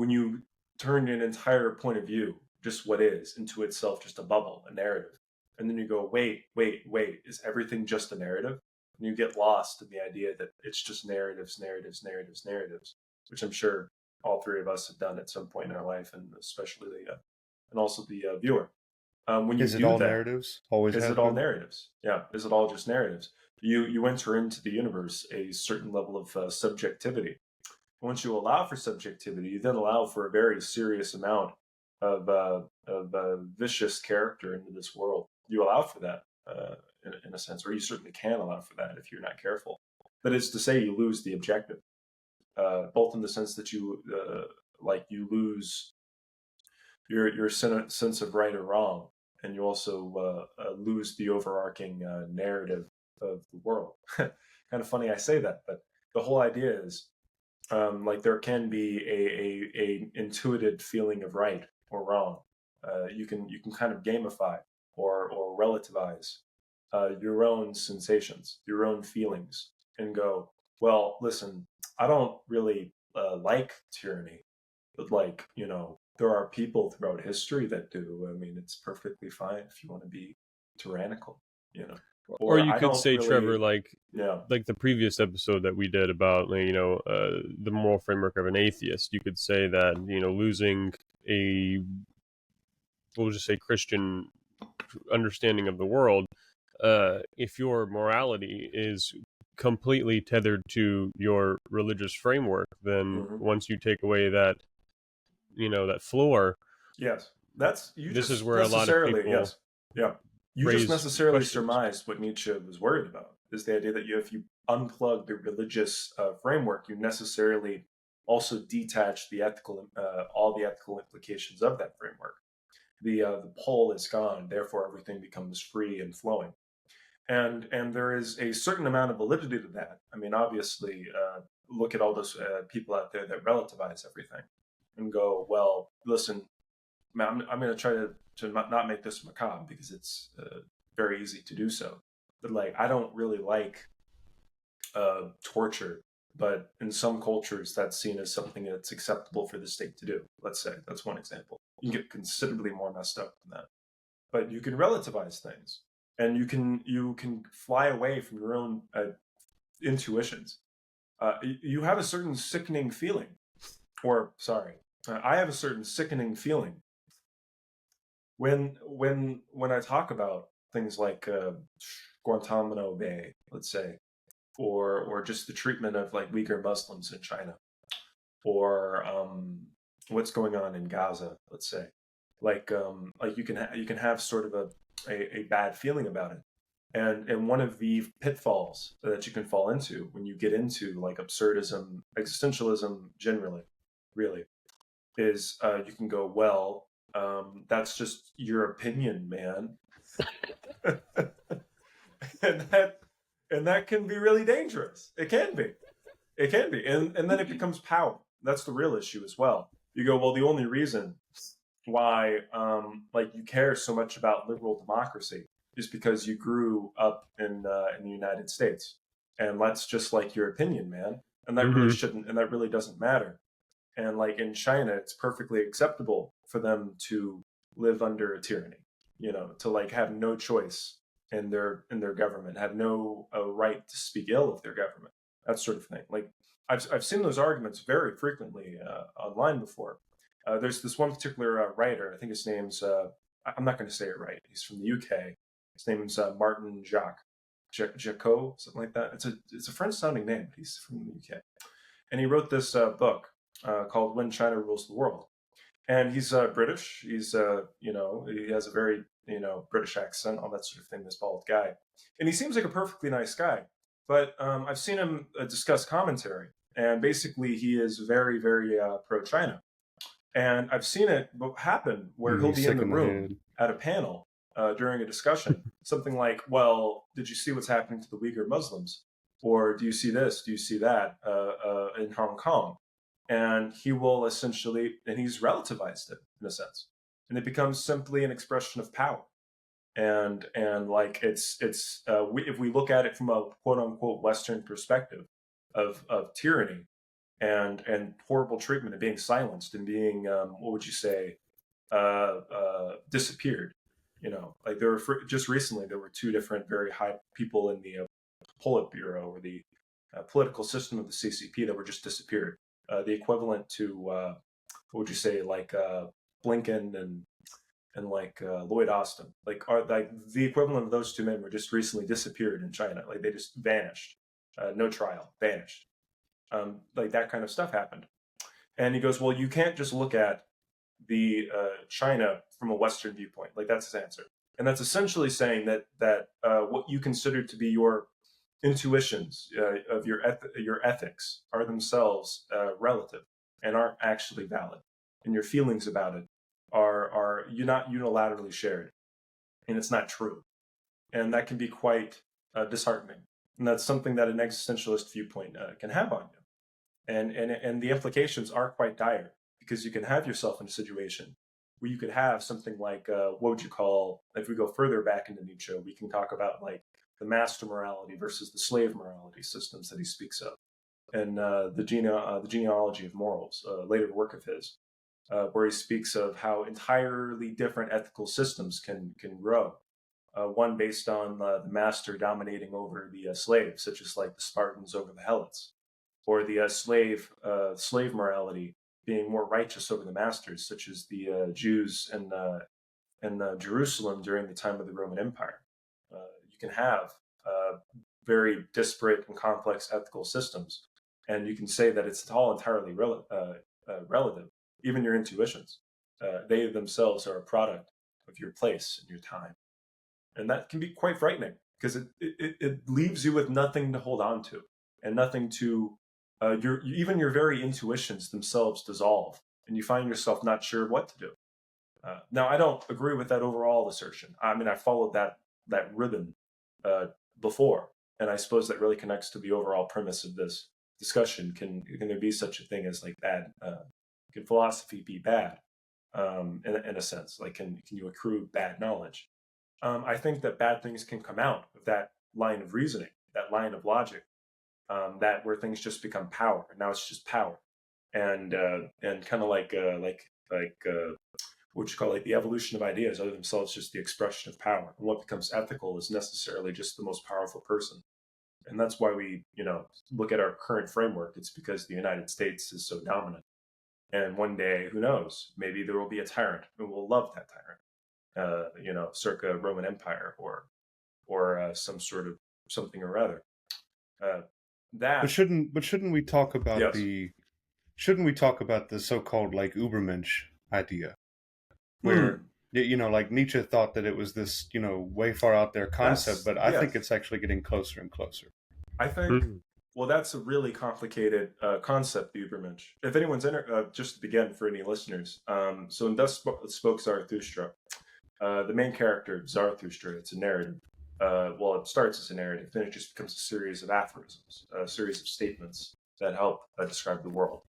[SPEAKER 3] you turn an entire point of view, just what is, into itself just a bubble, a narrative, and then you go, wait, is everything just a narrative? And you get lost in the idea that it's just narratives, which I'm sure all three of us have done at some point in our life, and especially and also the viewer. When you
[SPEAKER 1] is it all narratives? Always
[SPEAKER 3] is it all narratives? Yeah. Is it all just narratives? You enter into the universe a certain level of subjectivity. Once you allow for subjectivity, you then allow for a very serious amount of vicious character into this world. You allow for that in a sense, or you certainly can allow for that if you're not careful. That is to say, you lose the objective, both in the sense that you lose your sense of right or wrong, and you also lose the overarching narrative of the world. Kind of funny I say that, but the whole idea is there can be a intuitive feeling of right or wrong. You can kind of gamify or relativize your own sensations, your own feelings, and go, well, listen, I don't really like tyranny, but there are people throughout history that do. I mean, it's perfectly fine if you want to be tyrannical,
[SPEAKER 2] Or you could say, really, Trevor, like the previous episode that we did about, the moral framework of an atheist. You could say that, losing a we'll just say Christian understanding of the world, if your morality is completely tethered to your religious framework, then
[SPEAKER 3] Mhm.
[SPEAKER 2] once you take away that, that floor,
[SPEAKER 3] Yes, that's you
[SPEAKER 2] this is
[SPEAKER 3] just
[SPEAKER 2] where a lot of
[SPEAKER 3] necessarily
[SPEAKER 2] people
[SPEAKER 3] yes, yeah. You just
[SPEAKER 2] raise
[SPEAKER 3] necessarily
[SPEAKER 2] questions.
[SPEAKER 3] surmised what Nietzsche was worried about is the idea that if you unplug the religious framework, you necessarily also detach the ethical all the ethical implications of that framework. The pole is gone, therefore everything becomes free and flowing. And there is a certain amount of validity to that. I mean, obviously, look at all those people out there that relativize everything and go, well, listen, I'm going to try to not make this macabre because it's very easy to do so. But like, I don't really like torture, but in some cultures, that's seen as something that's acceptable for the state to do. Let's say that's one example. You can get considerably more messed up than that, but you can relativize things, and you can fly away from your own intuitions. You have a certain sickening feeling, or sorry, I have a certain sickening feeling when I talk about things like Guantanamo Bay, let's say, or just the treatment of like Uyghur Muslims in China, or what's going on in Gaza, let's say, like you can have sort of a bad feeling about it, and one of the pitfalls that you can fall into when you get into like absurdism, existentialism generally, really, is you can go, well, that's just your opinion, man. and that and that can be really dangerous. It can be, and then it becomes power. That's the real issue as well. You go, well, the only reason why like you care so much about liberal democracy is because you grew up in the United States, and that's just like your opinion, man. And that really
[SPEAKER 2] Hmm.
[SPEAKER 3] shouldn't, and that really doesn't matter. And like in China, it's perfectly acceptable for them to live under a tyranny, to like have no choice in their government, have no right to speak ill of their government, that sort of thing. Like I've seen those arguments very frequently online before. There's this one particular writer. I think his name's I'm not going to say it right. He's from the UK. His name's Martin Jacot, something like that. It's a French sounding name, but he's from the UK, and he wrote this book called "When China Rules the World." And he's British. He has a very British accent, all that sort of thing. This bald guy, and he seems like a perfectly nice guy. But I've seen him discuss commentary, and basically he is very, very pro-China. And I've seen it happen where he'll
[SPEAKER 1] He's
[SPEAKER 3] be in
[SPEAKER 1] sick
[SPEAKER 3] the
[SPEAKER 1] in the
[SPEAKER 3] room
[SPEAKER 1] head.
[SPEAKER 3] at a panel during a discussion, something like, "Well, did you see what's happening to the Uyghur Muslims? Or do you see this? Do you see that in Hong Kong?" And he will essentially, and he's relativized it in a sense, and it becomes simply an expression of power. And like if we look at it from a quote unquote Western perspective of tyranny and horrible treatment and being silenced and being what would you say disappeared. Like there were just recently there were two different very high people in the Politburo or the political system of the CCP that were just disappeared. The equivalent to what would you say, like Blinken and like Lloyd Austin, like are like the equivalent of those two men were just recently disappeared in China. Like they just vanished, no trial, vanished. Like that kind of stuff happened. And he goes, well, you can't just look at the China from a Western viewpoint. Like that's his answer, and that's essentially saying that what you consider to be your intuitions of your ethics are themselves relative and aren't actually valid, and your feelings about it are you not unilaterally shared, and it's not true, and that can be quite disheartening, and that's something that an existentialist viewpoint can have on you, and the implications are quite dire because you can have yourself in a situation where you could have something like what would you call, if we go further back into Nietzsche, we can talk about like the master morality versus the slave morality systems that he speaks of, and the genealogy of morals, later work of his, where he speaks of how entirely different ethical systems can grow. One based on the master dominating over the slave, such as like the Spartans over the Helots, or the slave morality being more righteous over the masters, such as the Jews in Jerusalem during the time of the Roman Empire. You can have very disparate and complex ethical systems, and you can say that it's all entirely relative. Even your intuitions, they themselves are a product of your place and your time, and that can be quite frightening because it leaves you with nothing to hold on to, and nothing to even your very intuitions themselves dissolve, and you find yourself not sure what to do. Now, I don't agree with that overall assertion. I mean, I followed that ribbon before, and I suppose that really connects to the overall premise of this discussion. Can there be such a thing as like bad? Can philosophy be bad? In a sense, like can you accrue bad knowledge? I think that bad things can come out of that line of reasoning, that line of logic, that where things just become power. Now it's just power, and kind of like what you call like the evolution of ideas are themselves just the expression of power. And what becomes ethical is necessarily just the most powerful person. And that's why we, look at our current framework. It's because the United States is so dominant. And one day, who knows, maybe there will be a tyrant who will love that tyrant, circa Roman Empire or some sort of something or other.
[SPEAKER 1] But shouldn't we talk about
[SPEAKER 3] Yes.
[SPEAKER 1] shouldn't we talk about the so-called like Übermensch idea? Where like Nietzsche thought that it was this way far out there concept, but I think it's actually getting closer and closer.
[SPEAKER 3] I think well, that's a really complicated concept, the Übermensch. If anyone's just to begin for any listeners, so in Thus Spoke Zarathustra, the main character Zarathustra, it's a narrative. Well, it starts as a narrative, then it just becomes a series of aphorisms, a series of statements that help describe the world.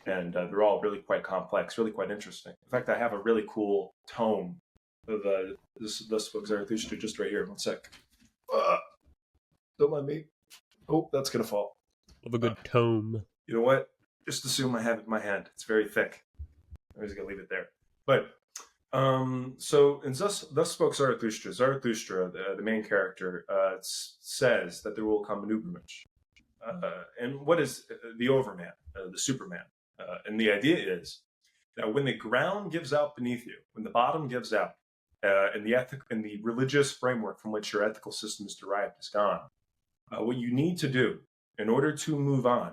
[SPEAKER 3] And they're all really quite complex, really quite interesting. In fact, I have a really cool tome of this book, Zarathustra, just right here. One sec. Don't mind me. Oh, that's going to fall.
[SPEAKER 2] Love a good tome.
[SPEAKER 3] You know what? Just assume I have it in my hand. It's very thick. I'm just going to leave it there. But, so in Thus Spoke Zarathustra, the main character, says that there will come an Übermensch. And what is the Overman, the Superman? And the idea is that when the ground gives out beneath you, when the bottom gives out, and the religious framework from which your ethical system is derived is gone, what you need to do in order to move on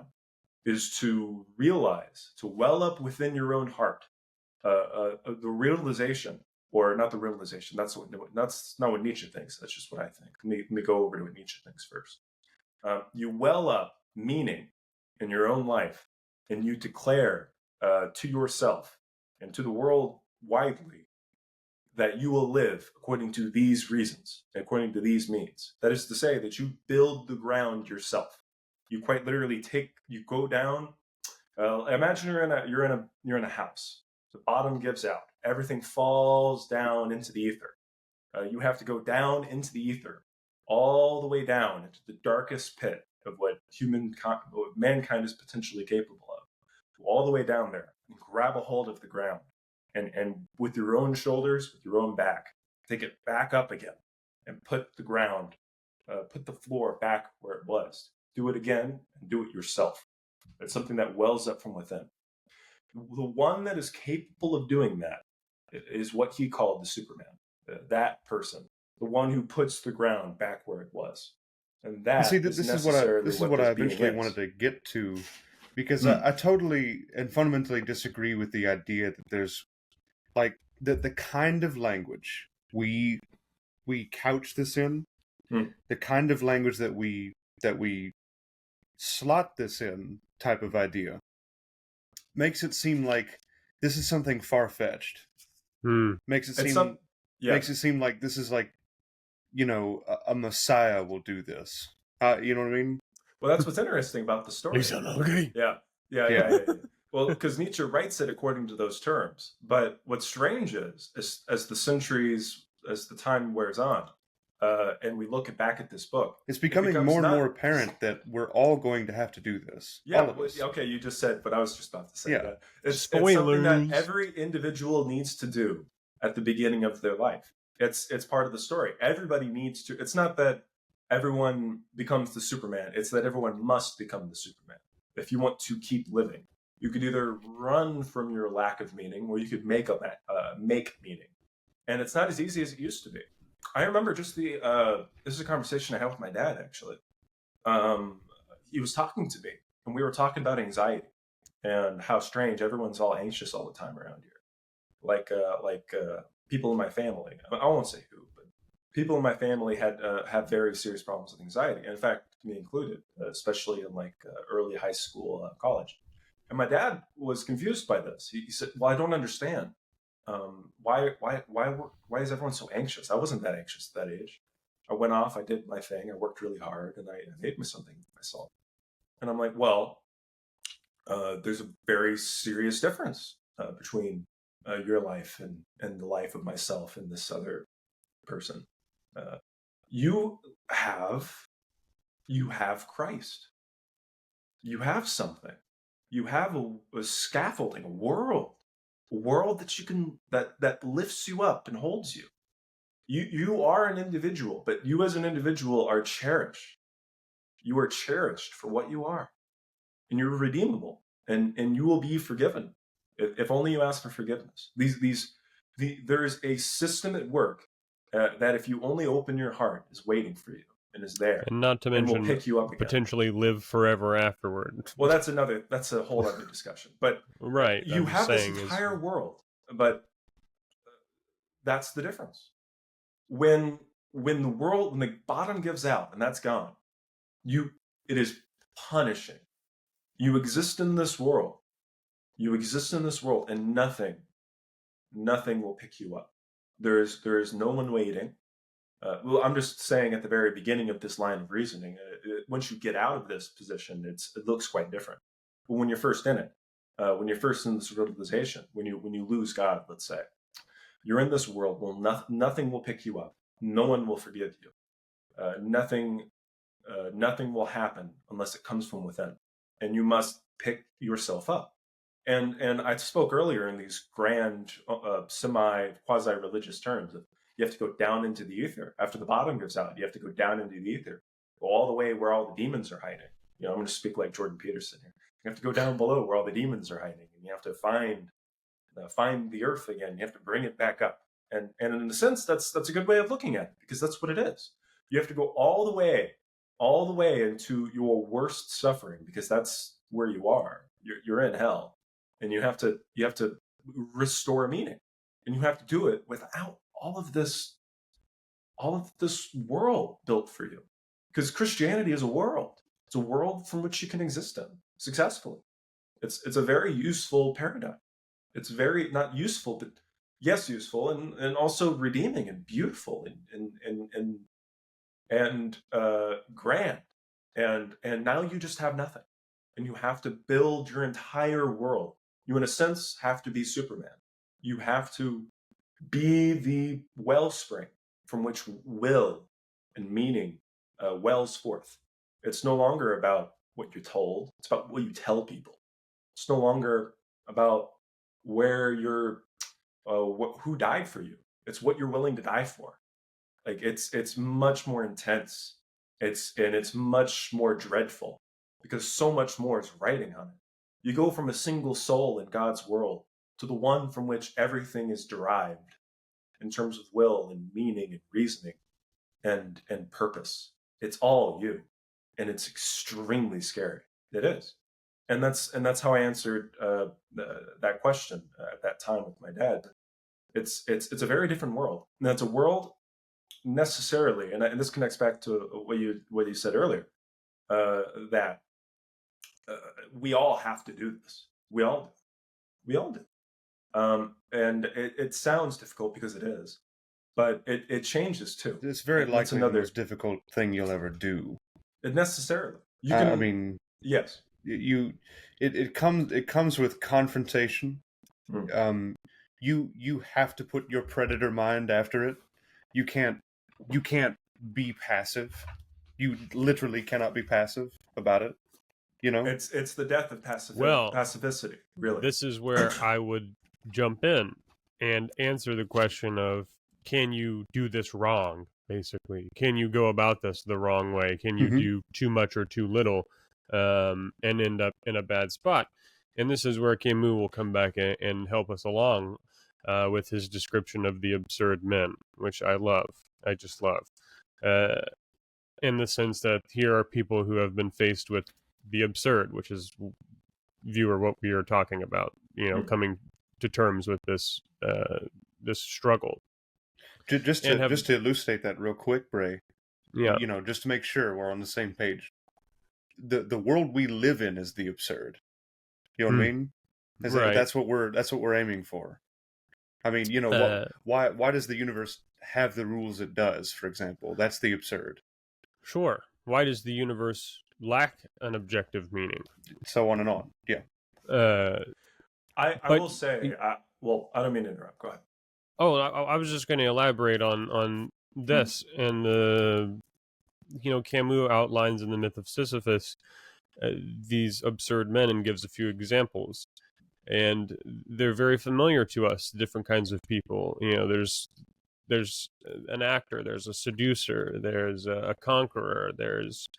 [SPEAKER 3] is to realize, to well up within your own heart, the realization, or not the realization. That's not what Nietzsche thinks. That's just what I think. Let me go over to what Nietzsche thinks first. You well up meaning in your own life, and you declare to yourself and to the world widely that you will live according to these reasons, according to these means. That is to say that you build the ground yourself. You quite literally you go down. Imagine you're in a house. The bottom gives out. Everything falls down into the ether. You have to go down into the ether, all the way down into the darkest pit of what mankind is potentially capable of. All the way down there and grab a hold of the ground, and with your own shoulders, with your own back, take it back up again and put the floor back where it was. Do it again and do it yourself. It's something that wells up from within. The one that is capable of doing that is what he called the Superman. That person, the one who puts the ground back where it was. And that
[SPEAKER 1] this is what I eventually wanted to get to, because I totally and fundamentally disagree with the idea that there's like the kind of language we couch this in, the kind of language that we slot this in type of idea makes it seem like this is something far-fetched. Makes it seem like this is like a messiah will do this. You know what I mean?
[SPEAKER 3] Well, that's what's interesting about the story.
[SPEAKER 2] Okay.
[SPEAKER 3] Yeah. Well, because Nietzsche writes it according to those terms. But what's strange is, as the time wears on, and we look back at this book,
[SPEAKER 1] it's becoming more and more apparent that we're all going to have to do this.
[SPEAKER 3] Yeah. Okay, you just said, but I was just about to say that. It's something that every individual needs to do at the beginning of their life. It's part of the story. Everybody needs to. It's not that everyone becomes the Superman. It's that everyone must become the Superman. If you want to keep living, you could either run from your lack of meaning, or you could make meaning. and it's not as easy as it used to be. I remember just this is a conversation I had with my dad, actually. He was talking to me, and we were talking about anxiety and how strange everyone's all anxious all the time around here. Like people in my family. I won't say who, but people in my family have very serious problems with anxiety. And in fact, me included, especially in early high school, college. And my dad was confused by this. He said, "Well, I don't understand. Why is everyone so anxious? I wasn't that anxious at that age. I went off, I did my thing, I worked really hard, and I made me something myself." And I'm like, well, there's a very serious difference between your life and the life of myself and this other person. You have Christ. You have something. You have a scaffolding, a world that you can that lifts you up and holds you. You are an individual, but you as an individual are cherished. You are cherished for what you are, and you're redeemable, and you will be forgiven if only you ask for forgiveness. There is a system at work that if you only open your heart is waiting for you and is there,
[SPEAKER 2] and not to
[SPEAKER 3] and will
[SPEAKER 2] mention
[SPEAKER 3] pick you up again.
[SPEAKER 2] potentially live forever afterward.
[SPEAKER 3] Well, that's a whole other discussion. But
[SPEAKER 2] Right,
[SPEAKER 3] you
[SPEAKER 2] I'm
[SPEAKER 3] have this
[SPEAKER 2] saying
[SPEAKER 3] entire world, but that's the difference. When the bottom gives out and that's gone, it is punishing. You exist in this world. And nothing will pick you up. There is no one waiting. Well, I'm just saying at the very beginning of this line of reasoning, once you get out of this position, it looks quite different. But when you're first in it, when you're first in this realization, when you lose God, let's say, you're in this world. Well, nothing will pick you up. No one will forgive you. Nothing will happen unless it comes from within, and you must pick yourself up. And I spoke earlier in these grand, quasi-religious terms of you have to go down into the ether. After the bottom gives out, you have to go down into the ether, go all the way where all the demons are hiding. I'm going to speak like Jordan Peterson here. You have to go down below where all the demons are hiding, and you have to find the earth again. You have to bring it back up. And in a sense, that's a good way of looking at it, because that's what it is. You have to go all the way into your worst suffering, because that's where you are. You're in hell, and you have to restore meaning, and you have to do it without all of this world built for you, because Christianity is a world. It's a world from which you can exist in successfully. It's a very useful paradigm. It's very not useful, but yes, useful, and also redeeming and beautiful and grand. And now you just have nothing, and you have to build your entire world. You, in a sense, have to be Superman. You have to be the wellspring from which will and meaning wells forth. It's no longer about what you're told. It's about what you tell people. It's no longer about where you're, who died for you. It's what you're willing to die for. Like it's much more intense. It's much more dreadful, because so much more is writing on it. You go from a single soul in God's world to the one from which everything is derived in terms of will and meaning and reasoning and purpose. It's all you, and it's extremely scary. It is. And that's how I answered that question at that time with my dad. It's a very different world, and that's a world necessarily, and this connects back to what you said earlier, that we all have to do this. We all do. And it sounds difficult, because it is, but it changes too.
[SPEAKER 1] It's very likely the most difficult thing you'll ever do.
[SPEAKER 3] It necessarily. You can.
[SPEAKER 1] I mean,
[SPEAKER 3] yes.
[SPEAKER 1] It comes with confrontation.
[SPEAKER 3] Mm.
[SPEAKER 1] You have to put your predator mind after it. You can't be passive. You literally cannot be passive about it.
[SPEAKER 3] It's the death of pacificity. Really,
[SPEAKER 2] this is where I would jump in and answer the question of, can you do this wrong? Basically, can you go about this the wrong way? Can you do too much or too little, and end up in a bad spot? And this is where Camus will come back and help us along. with his description of the absurd men, which I love. I just love. In the sense that here are people who have been faced with the absurd, which is, viewer, what we are talking about, coming to terms with this struggle.
[SPEAKER 1] Just to elucidate that real quick, Bray.
[SPEAKER 2] Yeah.
[SPEAKER 1] Just to make sure we're on the same page. The world we live in is the absurd. You know what I mean?
[SPEAKER 2] Right.
[SPEAKER 1] That's what we're aiming for. I mean, why does the universe have the rules it does, for example? That's the absurd.
[SPEAKER 2] Sure. Why does the universe lack an objective meaning?
[SPEAKER 1] So on and on. Yeah.
[SPEAKER 3] I will say, I don't mean to interrupt. Go ahead.
[SPEAKER 2] Oh, I was just going to elaborate on this. And Camus outlines in the myth of Sisyphus these absurd men and gives a few examples. And they're very familiar to us, different kinds of people. There's an actor, there's a seducer, there's a conqueror, there's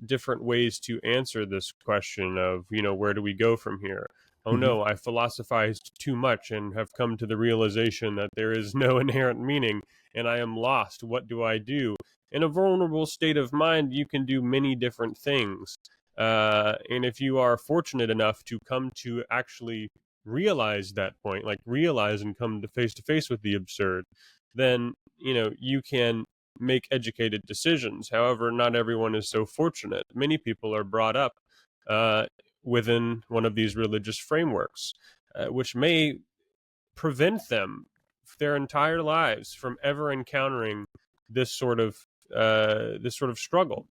[SPEAKER 2] different ways to answer this question of, where do we go from here? Oh no, I philosophized too much and have come to the realization that there is no inherent meaning and I am lost. What do I do? In a vulnerable state of mind, you can do many different things. And if you are fortunate enough to come to actually realize that point, like realize and come to face with the absurd, then, you can make educated decisions. However, not everyone is so fortunate. Many people are brought up within one of these religious frameworks, which may prevent them their entire lives from ever encountering this sort of struggle,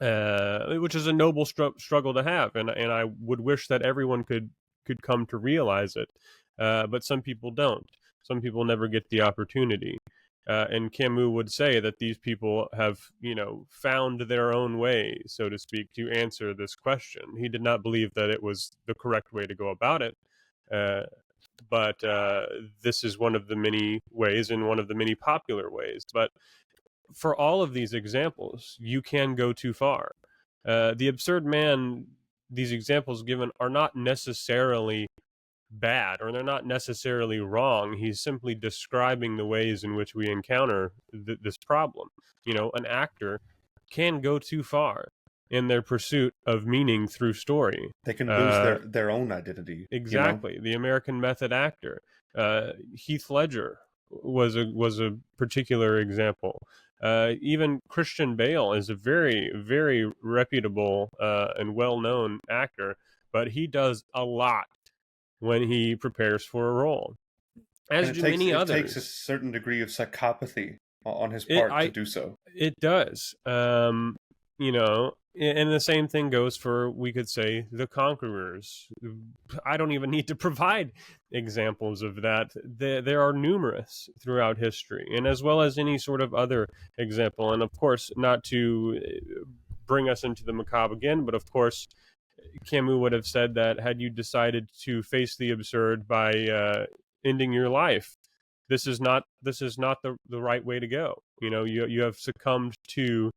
[SPEAKER 2] which is a noble struggle to have, and I would wish that everyone could come to realize it, but some people don't. Some people never get the opportunity. And Camus would say that these people have, found their own way, so to speak, to answer this question. He did not believe that it was the correct way to go about it, but this is one of the many ways and one of the many popular ways. But for all of these examples, you can go too far. The absurd man, these examples given, are not necessarily bad, or they're not necessarily wrong. He's simply describing the ways in which we encounter this problem. An actor can go too far in their pursuit of meaning through story.
[SPEAKER 1] They can lose their own identity.
[SPEAKER 2] Exactly. The American method actor, Heath Ledger was a particular example. Even Christian Bale is a very, very reputable and well-known actor, but he does a lot when he prepares for a role, as do many others.
[SPEAKER 1] It takes a certain degree of psychopathy on his part to do so.
[SPEAKER 2] It does. And the same thing goes for, we could say, the conquerors. I don't even need to provide examples of that. There are numerous throughout history, and as well as any sort of other example. And of course, not to bring us into the macabre again, but of course, Camus would have said that had you decided to face the absurd by ending your life, this is not the right way to go. You have succumbed to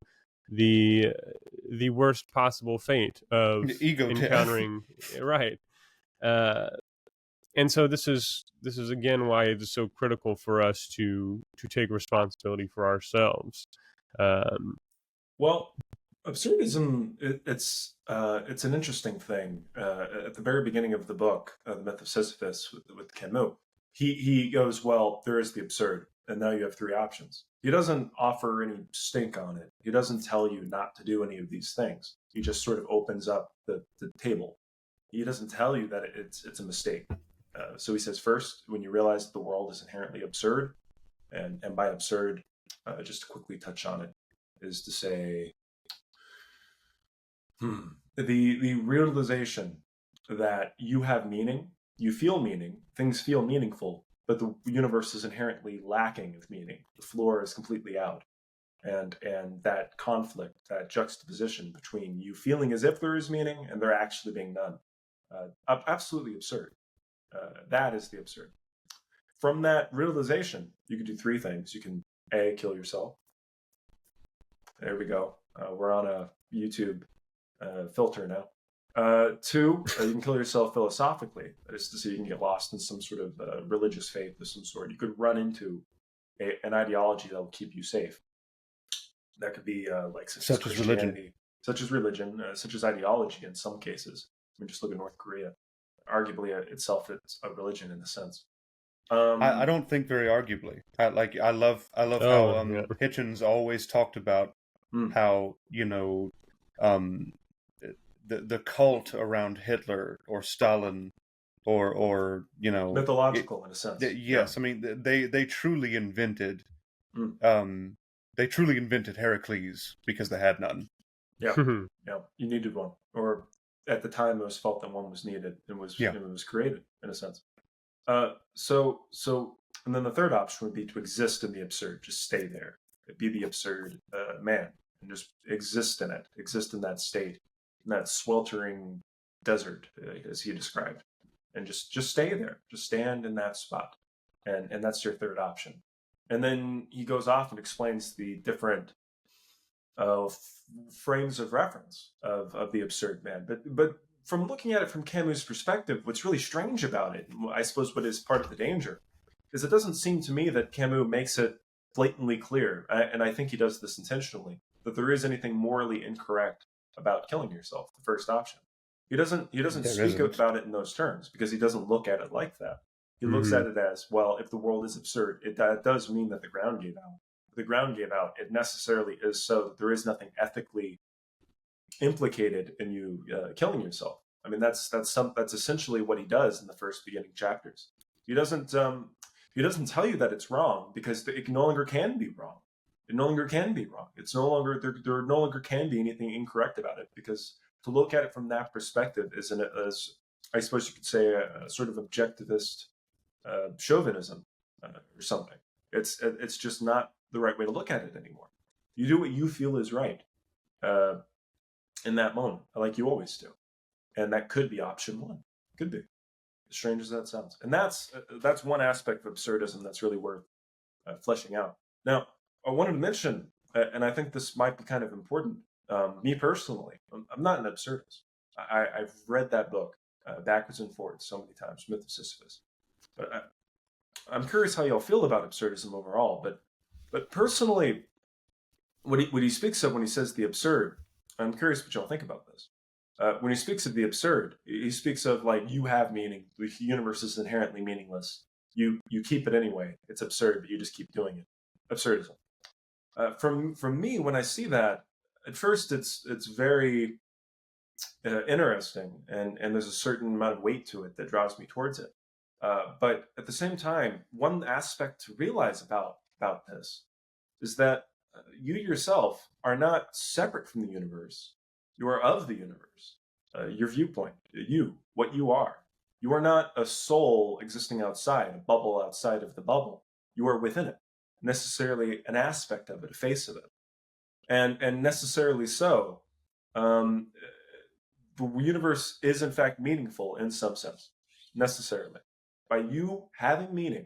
[SPEAKER 2] the worst possible fate of encountering right. And so this is again why it's so critical for us to take responsibility for ourselves.
[SPEAKER 3] Well, absurdism, it's an interesting thing. At the very beginning of the book, The Myth of Sisyphus, with Camus, he goes, well, there is the absurd, and now you have three options. He doesn't offer any stink on it. He doesn't tell you not to do any of these things. He just sort of opens up the table. He doesn't tell you that it's a mistake. So he says, first, when you realize that the world is inherently absurd, and by absurd, just to quickly touch on it, is to say, the realization that you have meaning, you feel meaning, things feel meaningful, but the universe is inherently lacking of meaning. The floor is completely out. And that conflict, that juxtaposition between you feeling as if there is meaning and there actually being none. Absolutely absurd. That is the absurd. From that realization, you can do three things. You can, A, kill yourself. There we go. We're on a YouTube filter now. Two, you can kill yourself philosophically. That is to say, you can get lost in some sort of religious faith of some sort. You could run into an ideology that will keep you safe. That could be such as
[SPEAKER 1] Such as religion.
[SPEAKER 3] Christianity, such as religion, such as ideology in some cases. I mean, just look at North Korea. Arguably, itself, it's a religion in a sense.
[SPEAKER 1] I don't think very arguably. I love how
[SPEAKER 2] Oh, yeah.
[SPEAKER 1] Hitchens always talked about
[SPEAKER 3] mm,
[SPEAKER 1] how um, the cult around Hitler or Stalin or
[SPEAKER 3] mythological in a sense. Yeah.
[SPEAKER 1] yes, I mean they truly invented
[SPEAKER 3] Mm,
[SPEAKER 1] um, Heracles because they had none.
[SPEAKER 3] yeah. Yeah. You needed one, or at the time, it was felt that one was needed and
[SPEAKER 1] Yeah,
[SPEAKER 3] it was created in a sense. And then the third option would be to exist in the absurd, just stay there, be the absurd man, and just exist in it, exist in that state, in that sweltering desert, as he described, and just stay there, just stand in that spot, and that's your third option. And then he goes off and explains the different frames of reference of the absurd man, but from looking at it from Camus' perspective, what's really strange about it, I suppose what is part of the danger, is it doesn't seem to me that Camus makes it blatantly clear, and I think he does this intentionally, that there is anything morally incorrect about killing yourself, the first option. He doesn't
[SPEAKER 1] there
[SPEAKER 3] speak
[SPEAKER 1] isn't.
[SPEAKER 3] about it in those terms because he doesn't look at it like that. He looks
[SPEAKER 2] Hmm.
[SPEAKER 3] at it as, well, if the world is absurd, that does mean that the ground gave out. If the ground gave out, it necessarily is so that there is nothing ethically implicated in you killing yourself. I mean, that's essentially what he does in the first beginning chapters. He doesn't tell you that it's wrong because it no longer can be wrong. It no longer can be wrong. It's no longer there no longer can be anything incorrect about it because to look at it from that perspective is as I suppose you could say a sort of objectivist chauvinism or something. It's just not the right way to look at it anymore. You do what you feel is right. Uh, in that moment, like you always do. And that could be option one. Could be. As strange as that sounds. And that's one aspect of absurdism that's really worth fleshing out. Now, I wanted to mention, and I think this might be kind of important. Me personally, I'm not an absurdist. I've read that book backwards and forwards so many times, Myth of Sisyphus. But I'm curious how y'all feel about absurdism overall. But personally, what he speaks of when he says the absurd, I'm curious what y'all think about this. When he speaks of the absurd, he speaks of like you have meaning. The universe is inherently meaningless. You keep it anyway. It's absurd, but you just keep doing it. Absurdism. From me, when I see that, at first it's very interesting, and there's a certain amount of weight to it that draws me towards it. But at the same time, one aspect to realize about this is that you yourself are not separate from the universe. You are of the universe. Your viewpoint, what you are. You are not a soul existing outside, a bubble outside of the bubble. You are within it, necessarily an aspect of it, a face of it, and necessarily so. Um, the universe is in fact meaningful in some sense, necessarily. By you having meaning,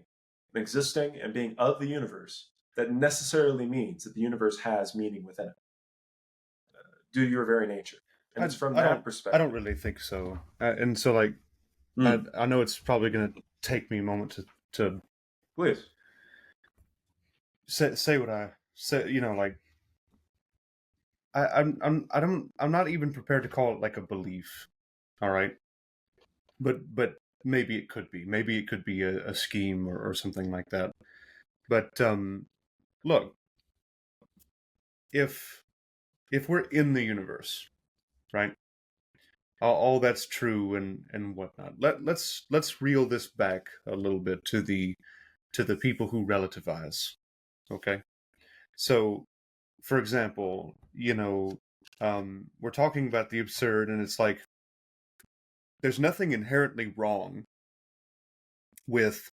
[SPEAKER 3] existing, and being of the universe, that necessarily means that the universe has meaning within it, due to your very nature. And it's from that
[SPEAKER 1] I don't
[SPEAKER 3] perspective.
[SPEAKER 1] really think so. And so like
[SPEAKER 3] Mm,
[SPEAKER 1] I know it's probably going to take me a moment to
[SPEAKER 3] please.
[SPEAKER 1] say what I say. Like I'm not even prepared to call it like a belief. All right, but maybe it could be. Maybe it could be a scheme or something like that. But look, if we're in the universe, right? All that's true and whatnot. Let's reel this back a little bit to the people who relativize. Okay, so for example, we're talking about the absurd, and it's like there's nothing inherently wrong with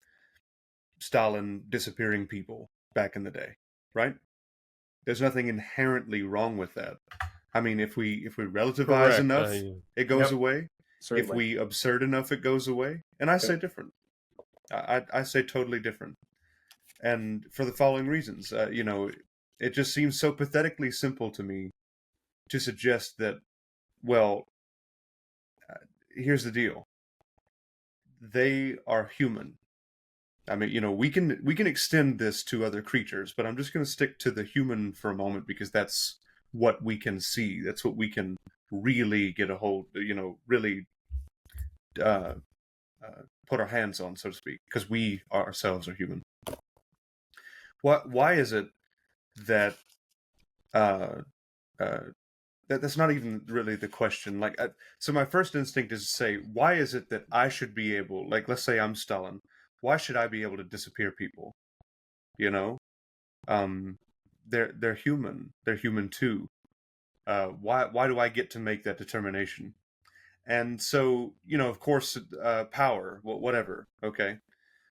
[SPEAKER 1] Stalin disappearing people back in the day, right? There's nothing inherently wrong with that. I mean, if we relativize
[SPEAKER 2] Correct.
[SPEAKER 1] enough, it goes
[SPEAKER 3] Yep,
[SPEAKER 1] away. If
[SPEAKER 3] certainly.
[SPEAKER 1] we absurd enough, it goes away. And I say
[SPEAKER 3] Yep.
[SPEAKER 1] different. I say totally different. And for the following reasons, it just seems so pathetically simple to me to suggest that, well, here's the deal. They are human. I mean, we can extend this to other creatures, but I'm just going to stick to the human for a moment because that's what we can see. That's what we can really get a hold, really uh, put our hands on, so to speak, because we ourselves are human. Why is it that uh, uh, that's not even really the question? So my first instinct is to say, why is it that I should be able, like, let's say I'm Stalin, why should I be able to disappear people? You know, um, they're human. They're human too. Why do I get to make that determination? And so, of course, power, whatever. Okay,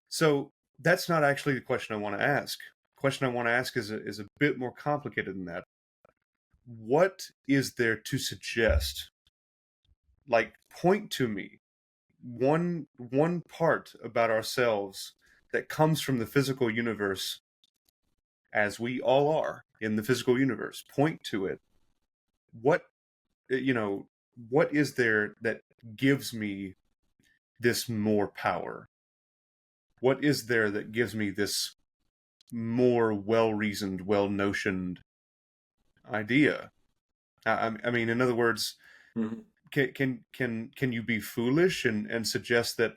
[SPEAKER 1] so that's not actually the question I want to ask. The question I want to ask is a bit more complicated than that. What is there to suggest? Like, point to me one part about ourselves that comes from the physical universe, as we all are in the physical universe. Point to it. What what is there that gives me this more power? What is there that gives me this more well-reasoned, well-notioned idea? I mean, in other words,
[SPEAKER 3] Mm-hmm.
[SPEAKER 1] can you be foolish and suggest that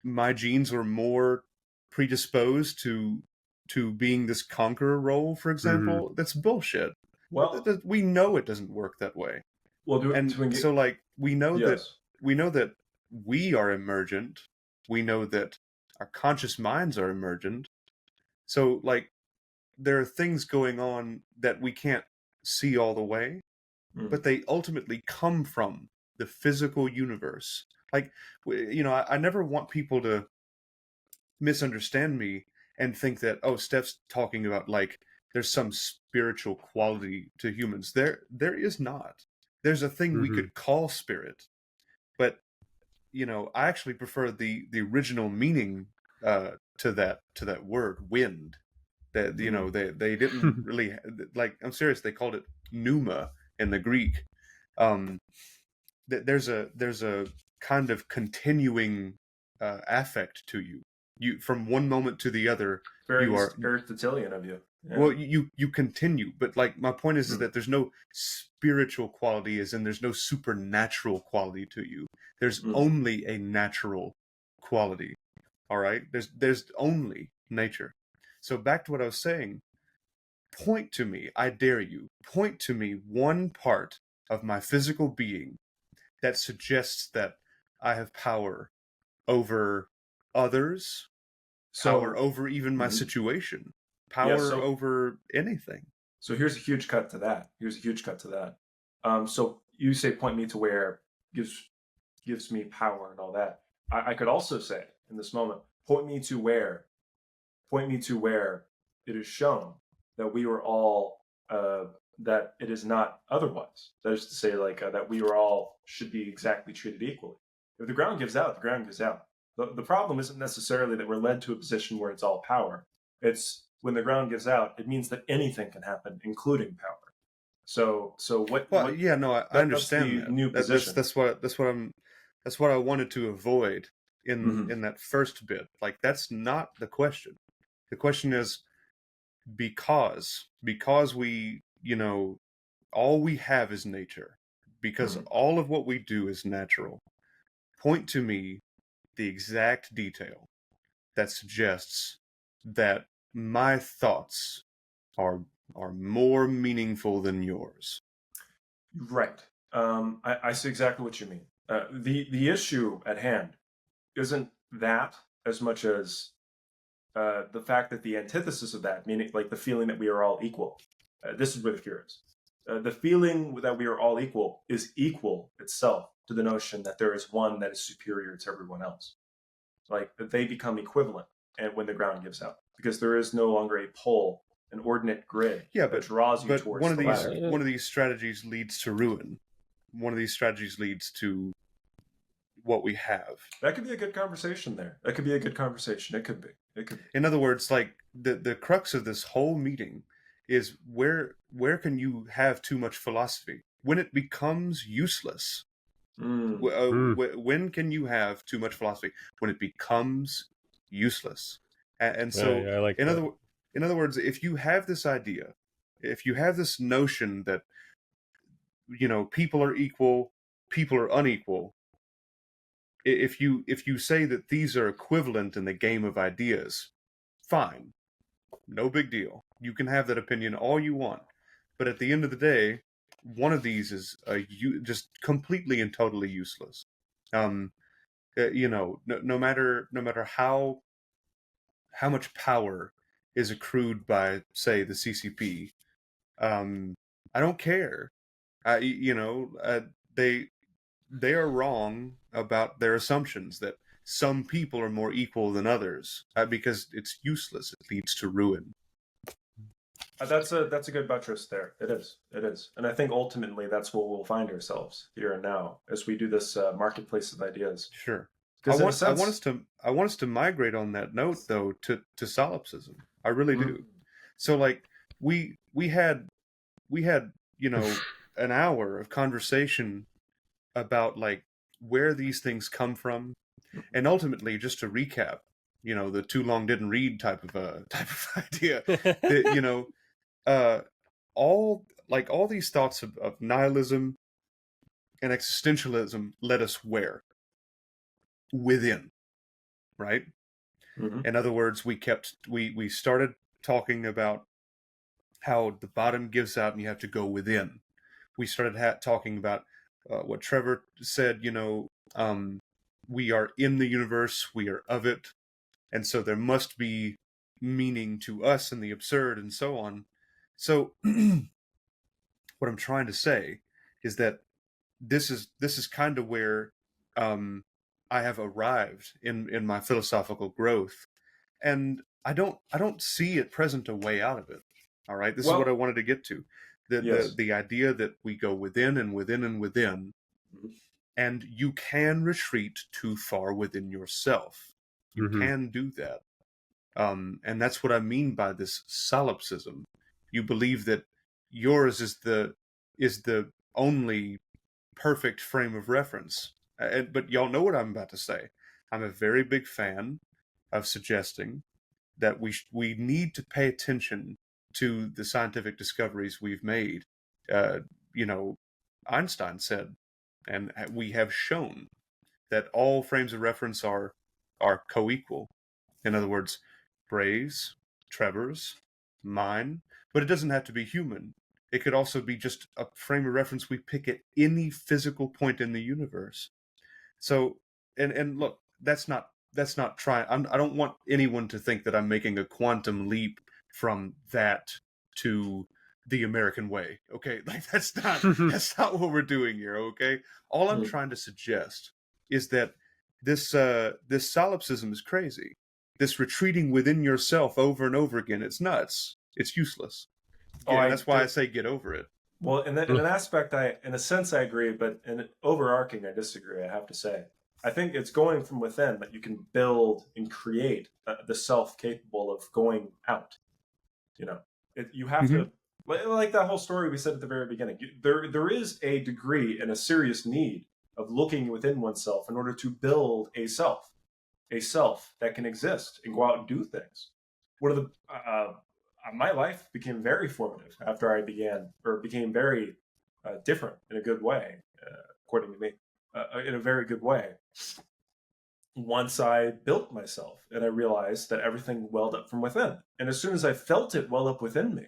[SPEAKER 1] my genes are more predisposed to being this conqueror role, for
[SPEAKER 2] Mm-hmm.
[SPEAKER 1] example? That's bullshit.
[SPEAKER 3] Well,
[SPEAKER 1] We know it doesn't work that way.
[SPEAKER 3] well,
[SPEAKER 1] And
[SPEAKER 3] to engage.
[SPEAKER 1] so, like,
[SPEAKER 3] Yes.
[SPEAKER 1] we know that we are emergent. We know that our conscious minds are emergent. So, like, there are things going on that we can't see all the way,
[SPEAKER 3] Mm.
[SPEAKER 1] but they ultimately come from the physical universe. Like, I never want people to misunderstand me and think that, oh, Steph's talking about, like, there's some spiritual quality to humans. There is not. There's a thing we
[SPEAKER 2] Mm-hmm.
[SPEAKER 1] could call spirit, but I actually prefer the original meaning to that word, wind. That
[SPEAKER 3] Mm.
[SPEAKER 1] they didn't really, like. I'm serious. They called it pneuma in the Greek. Um, there's a kind of continuing affect to you. You, from one moment to the other,
[SPEAKER 3] Very
[SPEAKER 1] you are,
[SPEAKER 3] Aristotelian of you. Yeah.
[SPEAKER 1] well, you continue. But, like, my point is
[SPEAKER 3] Mm.
[SPEAKER 1] that there's no spiritual quality, as in there's no supernatural quality to you. There's
[SPEAKER 3] Mm.
[SPEAKER 1] only a natural quality. All right, there's only nature. So back to what I was saying. Point to me, I dare you. Point to me one part of my physical being that suggests that I have power over others, power
[SPEAKER 3] So,
[SPEAKER 1] over even my
[SPEAKER 3] mhm.
[SPEAKER 1] situation,
[SPEAKER 3] Yeah.
[SPEAKER 1] power over anything.
[SPEAKER 3] So here's a huge cut to that. Here's a huge cut to that. So you say point me to where gives me power and all that. I could also say in this moment, point me to where it is shown that we were all that it is not otherwise. That is to say, like that we were all should be exactly treated equally. If the ground gives out, the ground gives out. The problem isn't necessarily that we're led to a position where it's all power. It's when the ground gives out, it means that anything can happen, including power. So
[SPEAKER 1] Well,
[SPEAKER 3] what
[SPEAKER 1] yeah, no, I
[SPEAKER 3] that's
[SPEAKER 1] understand
[SPEAKER 3] the
[SPEAKER 1] that.
[SPEAKER 3] new position.
[SPEAKER 1] That's what I wanted to avoid
[SPEAKER 3] Mm-hmm.
[SPEAKER 1] in that first bit. Like, that's not the question. The question is, because we, all we have is nature, because
[SPEAKER 3] Mm-hmm.
[SPEAKER 1] all of what we do is natural. Point to me the exact detail that suggests that my thoughts are are more meaningful than yours.
[SPEAKER 3] Right. I see exactly what you mean. The issue at hand isn't that as much as the fact that the antithesis of that, meaning like the feeling that we are all equal, this is where the fear is. The feeling that we are all equal is equal itself to the notion that there is one that is superior to everyone else. Like that they become equivalent, and when the ground gives out, because there is no longer a pole, an ordinate grid
[SPEAKER 1] Yeah,
[SPEAKER 3] that draws you
[SPEAKER 1] but
[SPEAKER 3] towards the ladder.
[SPEAKER 1] one of these strategies leads to ruin. One of these strategies leads to what we have.
[SPEAKER 3] That could be a good conversation there. That could be a good conversation. It could be. It could be.
[SPEAKER 1] In other words, like, the crux of this whole meeting is, where can you have too much philosophy when it becomes useless? When can you have too much philosophy? When it becomes useless. And so,
[SPEAKER 2] Yeah, I like
[SPEAKER 1] in
[SPEAKER 2] that.
[SPEAKER 1] other words, if you have this idea, if you have this notion that people are equal, people are unequal, if you say that these are equivalent in the game of ideas, fine, no big deal. You can have that opinion all you want, but at the end of the day, one of these is just completely and totally useless. No matter how much power is accrued by, say, the CCP, I don't care. I, you know, they are wrong about their assumptions that some people are more equal than others, because it's useless. It leads to ruin.
[SPEAKER 3] That's a good buttress there. It is, and I think ultimately that's where we'll find ourselves here and now as we do this marketplace of ideas.
[SPEAKER 1] Sure. I
[SPEAKER 3] Because in a
[SPEAKER 1] want I
[SPEAKER 3] sense,
[SPEAKER 1] want us to I want us to migrate on that note though to solipsism. I really do. So like we had an hour of conversation about like where these things come from, and ultimately, just to recap, the too long didn't read type of idea, that uh all these thoughts of nihilism and existentialism led us where? Within, right?
[SPEAKER 3] Mhm.
[SPEAKER 1] In other words, we started talking about how the bottom gives out and you have to go within. We started talking about what Trevor said, we are in the universe, we are of it, and so there must be meaning to us and the absurd and so on. So what I'm trying to say is that this is kind of where I have arrived in my philosophical growth, and I don't see at present a way out of it. All right, this is what I
[SPEAKER 3] Well,
[SPEAKER 1] wanted to get to, the the
[SPEAKER 3] yes.
[SPEAKER 1] the idea that we go within and within and within,
[SPEAKER 3] Mhm.
[SPEAKER 1] and you can retreat too far within yourself. You
[SPEAKER 2] Mm-hmm.
[SPEAKER 1] can do that. And that's what I mean by this solipsism. You believe that yours is the only perfect frame of reference. But y'all know what I'm about to say. I'm a very big fan of suggesting that we need to pay attention to the scientific discoveries we've made. Uh, you know, Einstein said, and we have shown that all frames of reference are co-equal. In other words, Bray's, Trevor's, mine, but it doesn't have to be human. It could also be just a frame of reference we pick at any physical point in the universe. So, and look, that's not trying. I don't want anyone to think that I'm making a quantum leap from that to the American way. Okay, like that's not what we're doing here. Okay, all I'm
[SPEAKER 3] Mm.
[SPEAKER 1] trying to suggest is that this solipsism is crazy. This retreating within yourself over and over again, it's nuts. It's useless.
[SPEAKER 3] Oh,
[SPEAKER 1] And that's why I say get over it.
[SPEAKER 3] well, in an aspect, in a sense, I agree, but in overarching, I disagree. I have to say, I think it's going from within that you can build and create the self capable of going out. You have
[SPEAKER 1] Mm-hmm.
[SPEAKER 3] to, like that whole story we said at the very beginning. There is a degree and a serious need of looking within oneself in order to build a self that can exist and go out and do things. One of the my life became very formative after I became very different in a good way, according to me, in a very good way. Once I built myself and I realized that everything welled up from within. And as soon as I felt it well up within me,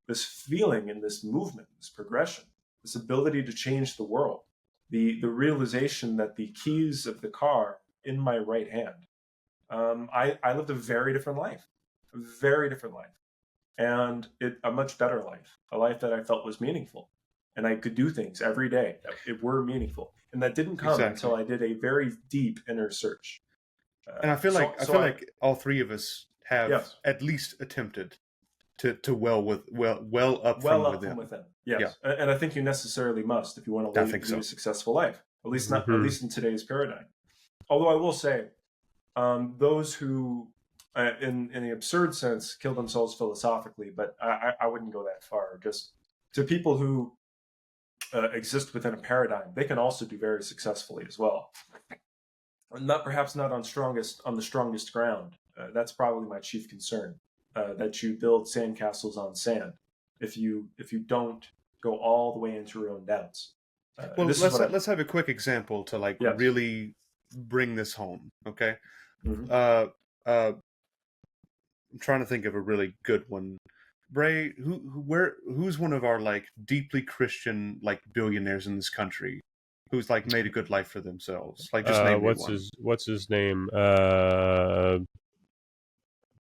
[SPEAKER 3] this feeling and this movement, this progression, this ability to change the world, the realization that the keys of the car in my right hand, I lived a very different life, and a much better life, a life that I felt was meaningful, and I could do things every day that it were meaningful, and that didn't come
[SPEAKER 1] Exactly.
[SPEAKER 3] until I did a very deep inner search.
[SPEAKER 1] And I feel like I
[SPEAKER 3] So
[SPEAKER 1] feel
[SPEAKER 3] I
[SPEAKER 1] like all three of us have
[SPEAKER 3] yes,
[SPEAKER 1] at least attempted to well up
[SPEAKER 3] well
[SPEAKER 1] from
[SPEAKER 3] up from
[SPEAKER 1] within.
[SPEAKER 3] within.
[SPEAKER 1] Yeah,
[SPEAKER 3] Yes, and I think you necessarily must if you want to
[SPEAKER 1] I
[SPEAKER 3] lead,
[SPEAKER 1] think
[SPEAKER 3] lead a
[SPEAKER 1] so.
[SPEAKER 3] successful life. At
[SPEAKER 2] Mm-hmm.
[SPEAKER 3] least in today's paradigm. Although I will say, those who, in the absurd sense, kill themselves philosophically, but I wouldn't go that far. Just to people who exist within a paradigm, they can also do very successfully as well. Perhaps not on the strongest ground. That's probably my chief concern. That you build sandcastles on sand. If you don't go all the way into your own doubts.
[SPEAKER 1] Well, let's have a quick example to like
[SPEAKER 3] Yes.
[SPEAKER 1] really bring this home. Okay.
[SPEAKER 3] Mhm.
[SPEAKER 1] I'm trying to think of a really good one. Bray, who's one of our like deeply Christian like billionaires in this country, who's like made a good life for themselves? Like, just name me one.
[SPEAKER 2] What's his name?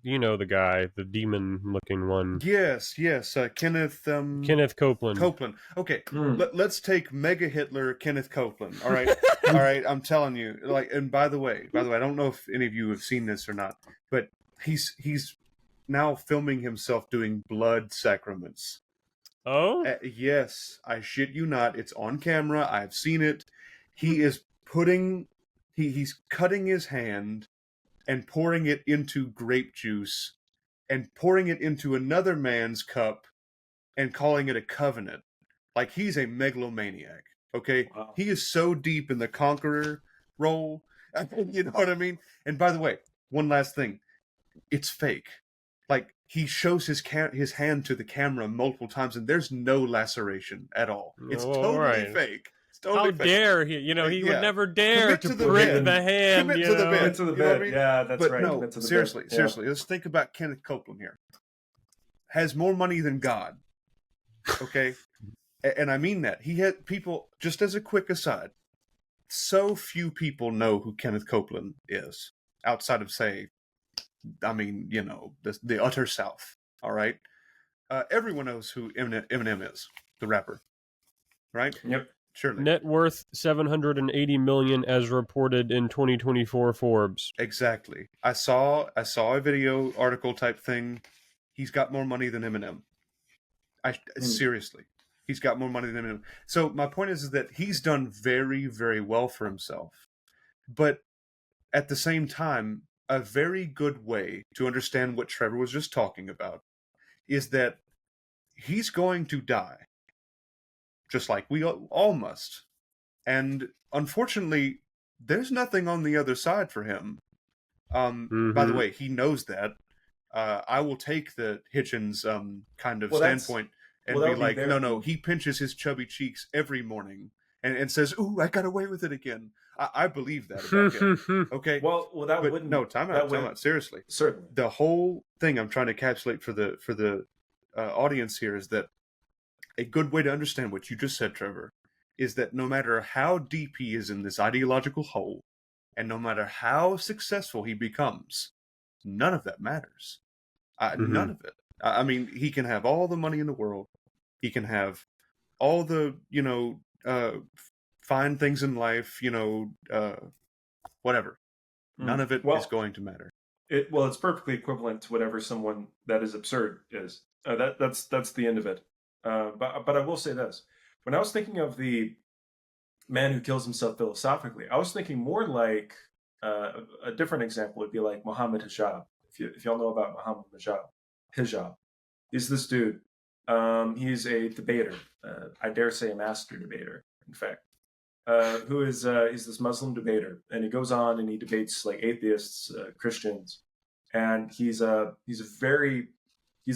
[SPEAKER 2] You know the guy, the demon-looking one.
[SPEAKER 1] Yes, Kenneth.
[SPEAKER 2] Kenneth Copeland.
[SPEAKER 1] Copeland. Okay,
[SPEAKER 3] Mm.
[SPEAKER 1] let's take Mega Hitler, Kenneth Copeland. All right, all right. I'm telling you, like, and by the way, I don't know if any of you have seen this or not, but he's now filming himself doing blood sacraments.
[SPEAKER 2] Oh,
[SPEAKER 1] Yes, I shit you not. It's on camera. I've seen it. He is putting, he's cutting his hand and pouring it into grape juice and pouring it into another man's cup and calling it a covenant. Like, he's a megalomaniac. Okay,
[SPEAKER 3] Wow.
[SPEAKER 1] he is so deep in the conqueror role. You know what I mean? And by the way, one last thing, it's fake. Like, he shows his hand to the camera multiple times, and there's no laceration at all. It's totally fake. It's totally
[SPEAKER 2] how
[SPEAKER 1] fake.
[SPEAKER 2] dare he? You know, he would never dare
[SPEAKER 1] Commit
[SPEAKER 2] to
[SPEAKER 1] to the
[SPEAKER 2] prick
[SPEAKER 1] bit.
[SPEAKER 2] the hand.
[SPEAKER 1] Commit
[SPEAKER 2] you
[SPEAKER 1] to the
[SPEAKER 2] know?
[SPEAKER 1] bit.
[SPEAKER 3] Commit to the
[SPEAKER 1] You know what I
[SPEAKER 3] bit.
[SPEAKER 1] mean?
[SPEAKER 3] Yeah, that's
[SPEAKER 1] But
[SPEAKER 3] right.
[SPEAKER 1] no,
[SPEAKER 3] Commit to the
[SPEAKER 1] seriously,
[SPEAKER 3] bit. Yeah.
[SPEAKER 1] seriously. Let's think about Kenneth Copeland here. Has more money than God. Okay? And I mean that. He had people, just as a quick aside, so few people know who Kenneth Copeland is outside of, say, I mean, you know, the utter South. All right? Everyone knows who Eminem is, the rapper. Right?
[SPEAKER 3] Yep.
[SPEAKER 1] Surely.
[SPEAKER 2] Net worth $780 million as reported in 2024 Forbes.
[SPEAKER 1] Exactly. I saw a video article type thing. He's got more money than Eminem. Seriously. He's got more money than Eminem. So my point is that he's done very, very well for himself. But at the same time, a very good way to understand what Trevor was just talking about is that he's going to die. Just like we all must. And unfortunately, there's nothing on the other side for him. By the way, he knows that. I will take the Hitchens kind of standpoint and be like, no, he pinches his chubby cheeks every morning and says, "Ooh, I got away with it again." I believe that about him. Okay.
[SPEAKER 3] Well, that
[SPEAKER 1] but
[SPEAKER 3] wouldn't.
[SPEAKER 1] No, time out. Seriously,
[SPEAKER 3] Certainly.
[SPEAKER 1] the whole thing I'm trying to encapsulate for the audience here is that a good way to understand what you just said, Trevor, is that no matter how deep he is in this ideological hole, and no matter how successful he becomes, none of that matters. None of it. I mean, he can have all the money in the world. He can have all the, fine things in life, whatever. None of it is going to matter.
[SPEAKER 3] It's perfectly equivalent to whatever someone that is absurd is. That's the end of it. But I will say this: when I was thinking of the man who kills himself philosophically, I was thinking more like a different example would be like Muhammad Hijab. If y'all know about Muhammad Hijab, he's this dude. He's a debater. I dare say a master debater, in fact. Who is he's this Muslim debater, and he goes on and he debates like atheists, Christians, and he's very you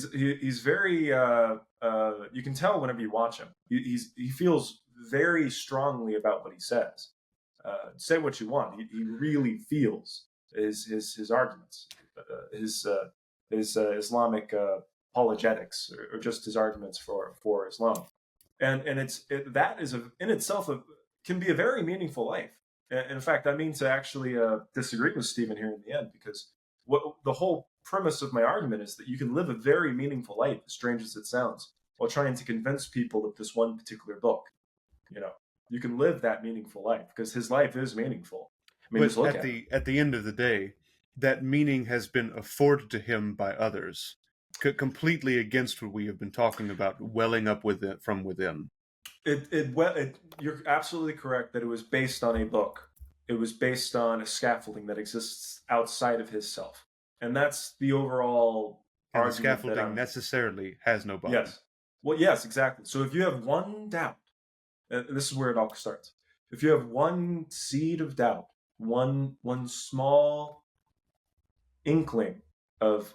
[SPEAKER 3] can tell whenever you watch him. He feels very strongly about what he says. Say what you want, he really feels his arguments, his Islamic apologetics, or just his arguments for Islam, and that is in itself can be a very meaningful life. And in fact, I mean to actually disagree with Stephen here in the end, because what the whole premise of my argument is that you can live a very meaningful life, as strange as it sounds, while trying to convince people of this one particular book. You can live that meaningful life because his life is meaningful. I mean,
[SPEAKER 1] but at the end of the day, that meaning has been afforded to him by others, completely against what we have been talking about, welling up from within.
[SPEAKER 3] You're absolutely correct that it was based on a book. It was based on a scaffolding that exists outside of his self, and that's the overall
[SPEAKER 1] argument. The scaffolding necessarily has no bottom.
[SPEAKER 3] Yes. Well, yes, exactly. So if you have one doubt and this is where it all starts. If you have one seed of doubt, one small inkling of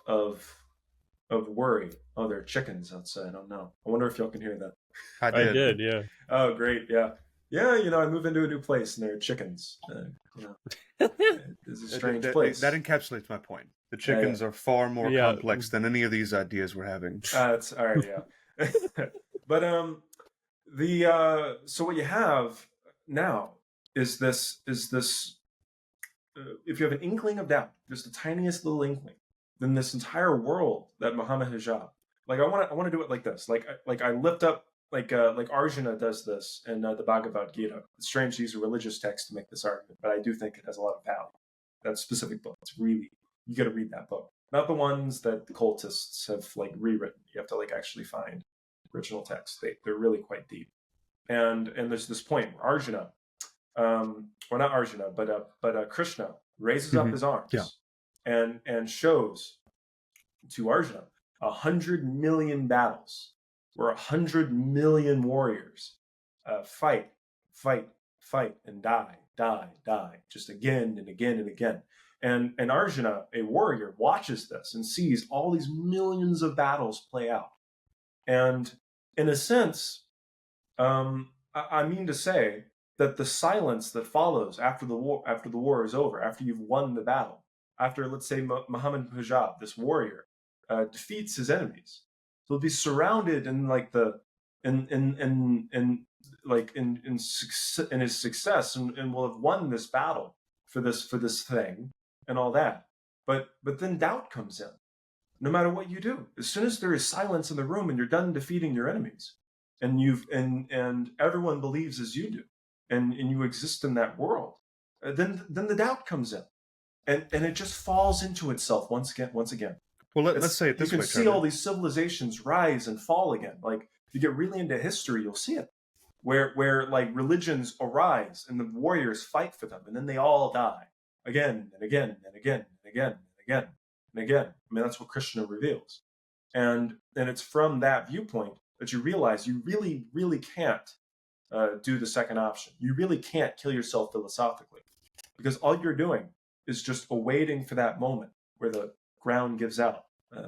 [SPEAKER 3] worry. Oh, there are chickens outside. Oh no. I wonder if y'all can hear that.
[SPEAKER 1] I
[SPEAKER 2] I
[SPEAKER 1] did.
[SPEAKER 2] did, yeah.
[SPEAKER 3] Oh, great. Yeah. Yeah, I move into a new place and there are chickens. It's a strange place.
[SPEAKER 1] That encapsulates my point. The chickens are far more complex than any of these ideas we're having.
[SPEAKER 3] It's all right, yeah. But so what you have now is this if you have an inkling of doubt, just the tiniest little inkling, then this entire world that Muhammad Hijab, like I want to do it like this, like I lift up like Arjuna does this in the Bhagavad Gita. It's strange to use a religious text to make this argument, but I do think it has a lot of value. That specific book, it's really, you got to read that book, not the ones that the cultists have like rewritten. You have to like actually find original texts. They're really quite deep. And there's this point where Arjuna, or not Arjuna, but Krishna raises up his arms and shows to Arjuna 100 million battles where 100 million warriors fight, and die, just again and again and again. And Arjuna, a warrior, watches this and sees all these millions of battles play out. And in a sense, I mean to say that the silence that follows after the war is over, after you've won the battle, after, let's say, Muhammad Hijab, this warrior, defeats his enemies, he'll be surrounded in like in his success, and will have won this battle for this thing and all that. But then doubt comes in. No matter what you do, as soon as there is silence in the room and you're done defeating your enemies, and and everyone believes as you do, and you exist in that world, then the doubt comes in, and it just falls into itself once again.
[SPEAKER 1] Well, let's say it this way.
[SPEAKER 3] You can see all these civilizations rise and fall again. Like, if you get really into history, you'll see it, where like religions arise and the warriors fight for them, and then they all die again and again and again and again and again and again. I mean, that's what Krishna reveals, and it's from that viewpoint that you realize you really, really can't do the second option. You really can't kill yourself philosophically, because all you're doing is just awaiting for that moment where the ground gives out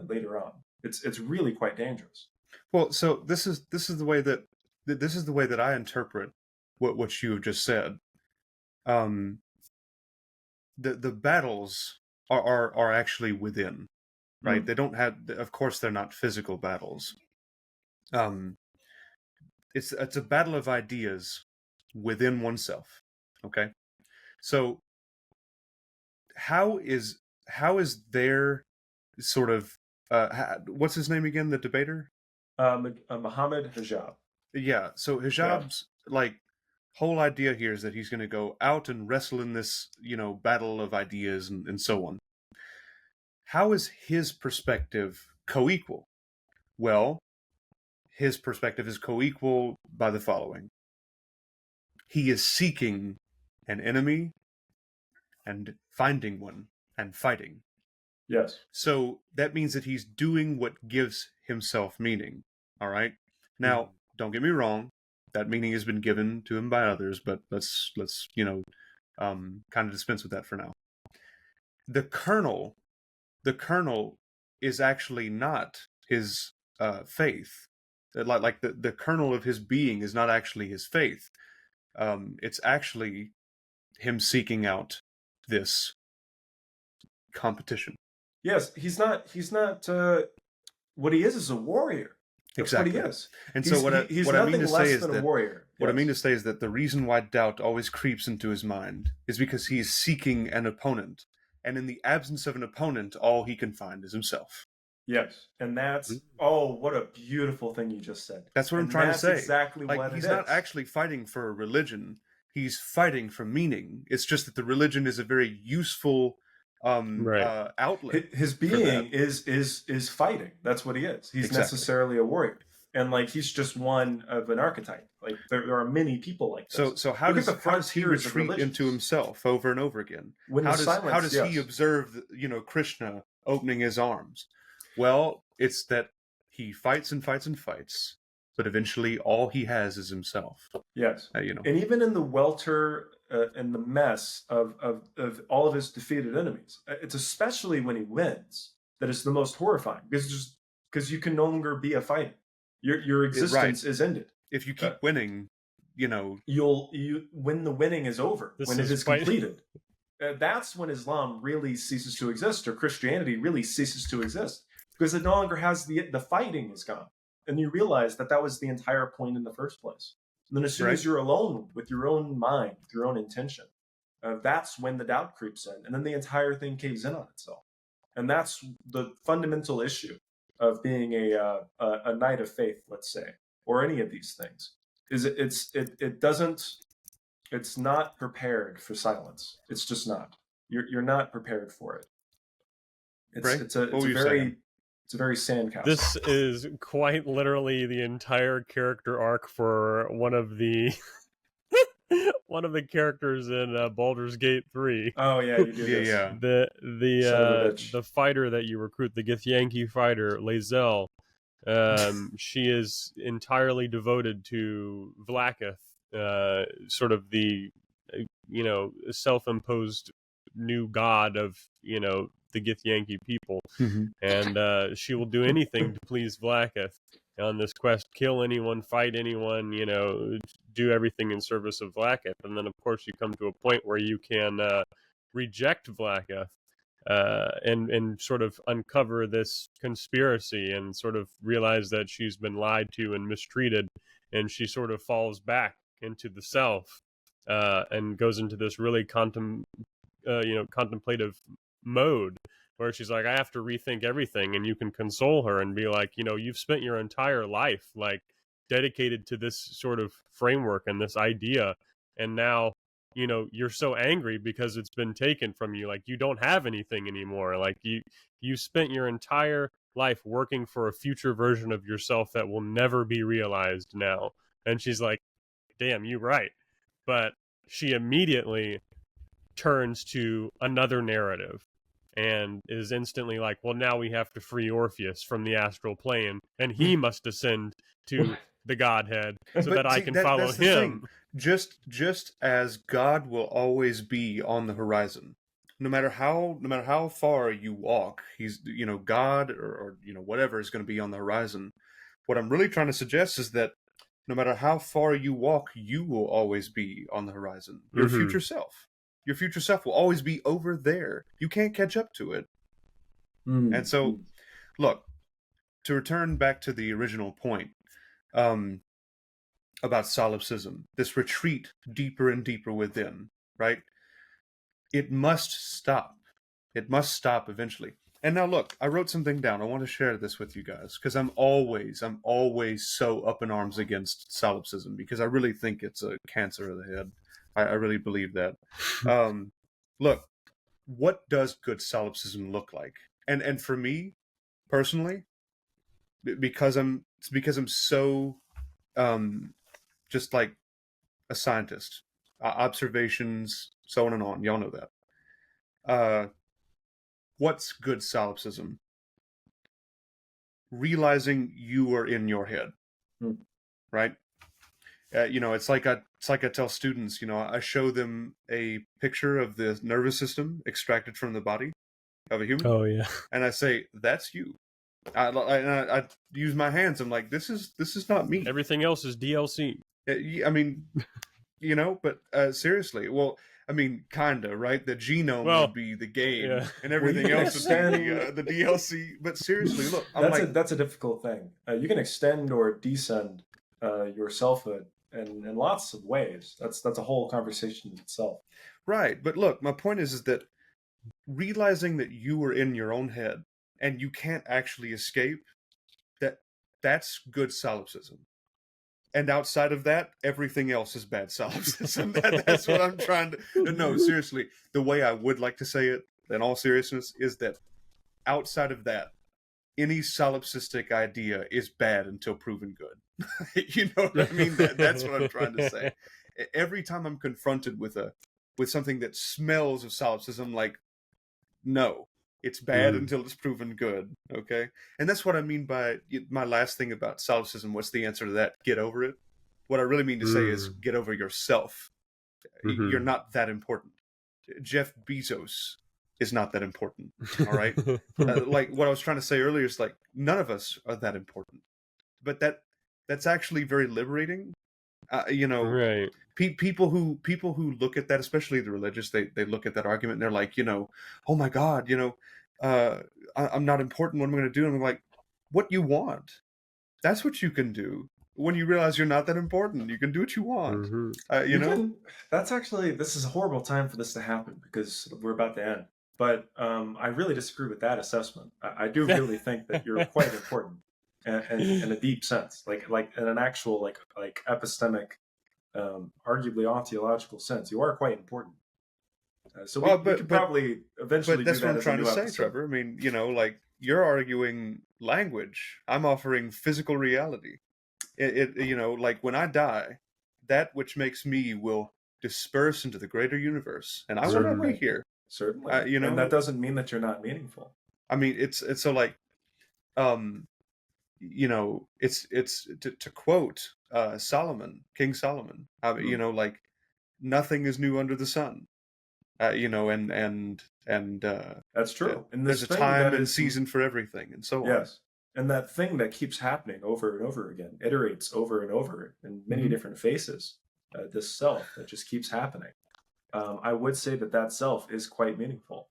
[SPEAKER 3] later on. It's really quite dangerous.
[SPEAKER 1] Well, so this is the way that I interpret what you have just said. The battles are actually within, right? They don't have, of course, they're not physical battles. It's a battle of ideas within oneself. Okay, so how is there sort of what's his name again? The debater,
[SPEAKER 3] Muhammad Hijab.
[SPEAKER 1] Yeah. So Hijab's like whole idea here is that he's going to go out and wrestle in this, battle of ideas and so on. How is his perspective co-equal? Well, his perspective is co-equal by the following. He is seeking an enemy and finding one and fighting.
[SPEAKER 3] Yes.
[SPEAKER 1] So that means that he's doing what gives himself meaning. All right. Now, don't get me wrong. That meaning has been given to him by others, but let's kind of dispense with that for now. The kernel is actually not his faith. Like the kernel of his being is not actually his faith. It's actually him seeking out this competition.
[SPEAKER 3] Yes, he's not. What he is a warrior. That's
[SPEAKER 1] exactly
[SPEAKER 3] what he is.
[SPEAKER 1] And so what I mean to say is that
[SPEAKER 3] warrior.
[SPEAKER 1] What I mean to say is that the reason why doubt always creeps into his mind is because he is seeking an opponent, and in the absence of an opponent, all he can find is himself.
[SPEAKER 3] Yes, and that's what a beautiful thing you just said.
[SPEAKER 1] That's what I'm trying to say.
[SPEAKER 3] Exactly
[SPEAKER 1] like,
[SPEAKER 3] what it is.
[SPEAKER 1] He's not actually fighting for a religion. He's fighting for meaning. It's just that the religion is a very useful outlet.
[SPEAKER 3] His being is fighting. That's what he is. He's necessarily a warrior, and like he's just one of an archetype. Like there are many people like this.
[SPEAKER 1] So how does he retreat into himself over and over again? How does he observe Krishna opening his arms? Well, it's that he fights and fights and fights, but eventually all he has is himself.
[SPEAKER 3] Yes.
[SPEAKER 1] You know,
[SPEAKER 3] And even in the welter and the mess of all of his defeated enemies, it's especially when he wins that it's the most horrifying, because you can no longer be a fighter. Your existence is ended.
[SPEAKER 1] If you keep winning, you know,
[SPEAKER 3] when the winning is over, when it is completed, that's when Islam really ceases to exist, or Christianity really ceases to exist, because it no longer has the fighting is gone, and you realize that was the entire point in the first place. And then as soon as you're alone with your own mind, with your own intention, that's when the doubt creeps in, and then the entire thing caves in on itself. And that's the fundamental issue of being a knight of faith, let's say, or any of these things. It's not prepared for silence. It's just not. You're not prepared for it. It's a very sandcastle.
[SPEAKER 2] This is quite literally the entire character arc for one of the characters in Baldur's Gate 3.
[SPEAKER 3] Oh yeah, you do.
[SPEAKER 1] Yeah.
[SPEAKER 2] The fighter that you recruit, the Githyanki fighter, Lae'zel, she is entirely devoted to Vlaakith, sort of the self-imposed new god of the Githyanki people, and she will do anything to please Vlaakith on this quest, kill anyone, fight anyone, do everything in service of Vlaakith. And then of course you come to a point where you can reject Vlaakith and sort of uncover this conspiracy and sort of realize that she's been lied to and mistreated, and she sort of falls back into the self and goes into this really contemplative mode where she's like, I have to rethink everything. And you can console her and be like, you've spent your entire life like dedicated to this sort of framework and this idea, and now you're so angry because it's been taken from you. Like, you don't have anything anymore. Like, you spent your entire life working for a future version of yourself that will never be realized now. And she's like, damn, you're right. But she immediately turns to another narrative and is instantly like, well, now we have to free Orpheus from the astral plane, and he must ascend to the Godhead so that I can follow him.
[SPEAKER 1] Just as God will always be on the horizon, no matter how far you walk, he's God or whatever is going to be on the horizon. What I'm really trying to suggest is that no matter how far you walk, you will always be on the horizon. Your future self will always be over there. You can't catch up to it. And so, look, to return back to the original point about solipsism, this retreat deeper and deeper within, right? It must stop. It must stop eventually. And now look, I wrote something down. I want to share this with you guys because I'm always so up in arms against solipsism because I really think it's a cancer of the head. I really believe that. Look, what does good solipsism look like? And for me, personally, because I'm so just like a scientist, observations, so on and on. Y'all know that. What's good solipsism? Realizing you are in your head, right? It's like I tell students, I show them a picture of the nervous system extracted from the body of a human.
[SPEAKER 2] Oh yeah.
[SPEAKER 1] And I say, that's you. I use my hands. I'm like, this is not me.
[SPEAKER 2] Everything else is DLC.
[SPEAKER 1] I mean, but seriously, well, I mean, kinda, right? The genome would be the game, and everything else would be the DLC. But seriously, look,
[SPEAKER 3] that's a difficult thing. You can extend or descend your selfhood in lots of ways. That's a whole conversation in itself.
[SPEAKER 1] Right, but look, my point is that realizing that you are in your own head and you can't actually escape, that's good solipsism. And outside of that, everything else is bad solipsism. That's what I'm trying to... No, seriously, the way I would like to say it, in all seriousness, is that outside of that, any solipsistic idea is bad until proven good. You know what I mean? That's what I'm trying to say. Every time I'm confronted with something that smells of solipsism, like, no, It's bad until it's proven good. Okay, and that's what I mean by my last thing about solipsism. What's the answer to that? Get over it. What I really mean to say is get over yourself. You're not that important. Jeff Bezos is not that important. All right, like what I was trying to say earlier is like none of us are that important, but that's actually very liberating. You know,
[SPEAKER 2] Right.
[SPEAKER 1] people who look at that, especially the religious, they look at that argument and they're like, oh my God, I'm not important. What am I going to do? And I'm like, what you want? That's what you can do. When you realize you're not that important, you can do what you want. You know?
[SPEAKER 3] That's actually, this is a horrible time for this to happen because we're about to end. But I really disagree with that assessment. I do really think that you're quite important, and in a deep sense, like in an actual like epistemic, arguably ontological sense, you are quite important. So we could probably eventually
[SPEAKER 1] but that's
[SPEAKER 3] do that
[SPEAKER 1] what I'm
[SPEAKER 3] as
[SPEAKER 1] trying
[SPEAKER 3] a new
[SPEAKER 1] to say,
[SPEAKER 3] episode.
[SPEAKER 1] Trevor. I mean, like you're arguing language. I'm offering physical reality. Like when I die, that which makes me will disperse into the greater universe, and I will not be here.
[SPEAKER 3] Certainly, and that doesn't mean that you're not meaningful.
[SPEAKER 1] I mean, it's so like, it's to quote Solomon, King Solomon. Like nothing is new under the sun. And
[SPEAKER 3] that's true. And
[SPEAKER 1] there's a time and season for everything, and so on.
[SPEAKER 3] Yes, and that thing that keeps happening over and over again, iterates over and over in many different faces. This self that just keeps happening. I would say that self is quite meaningful.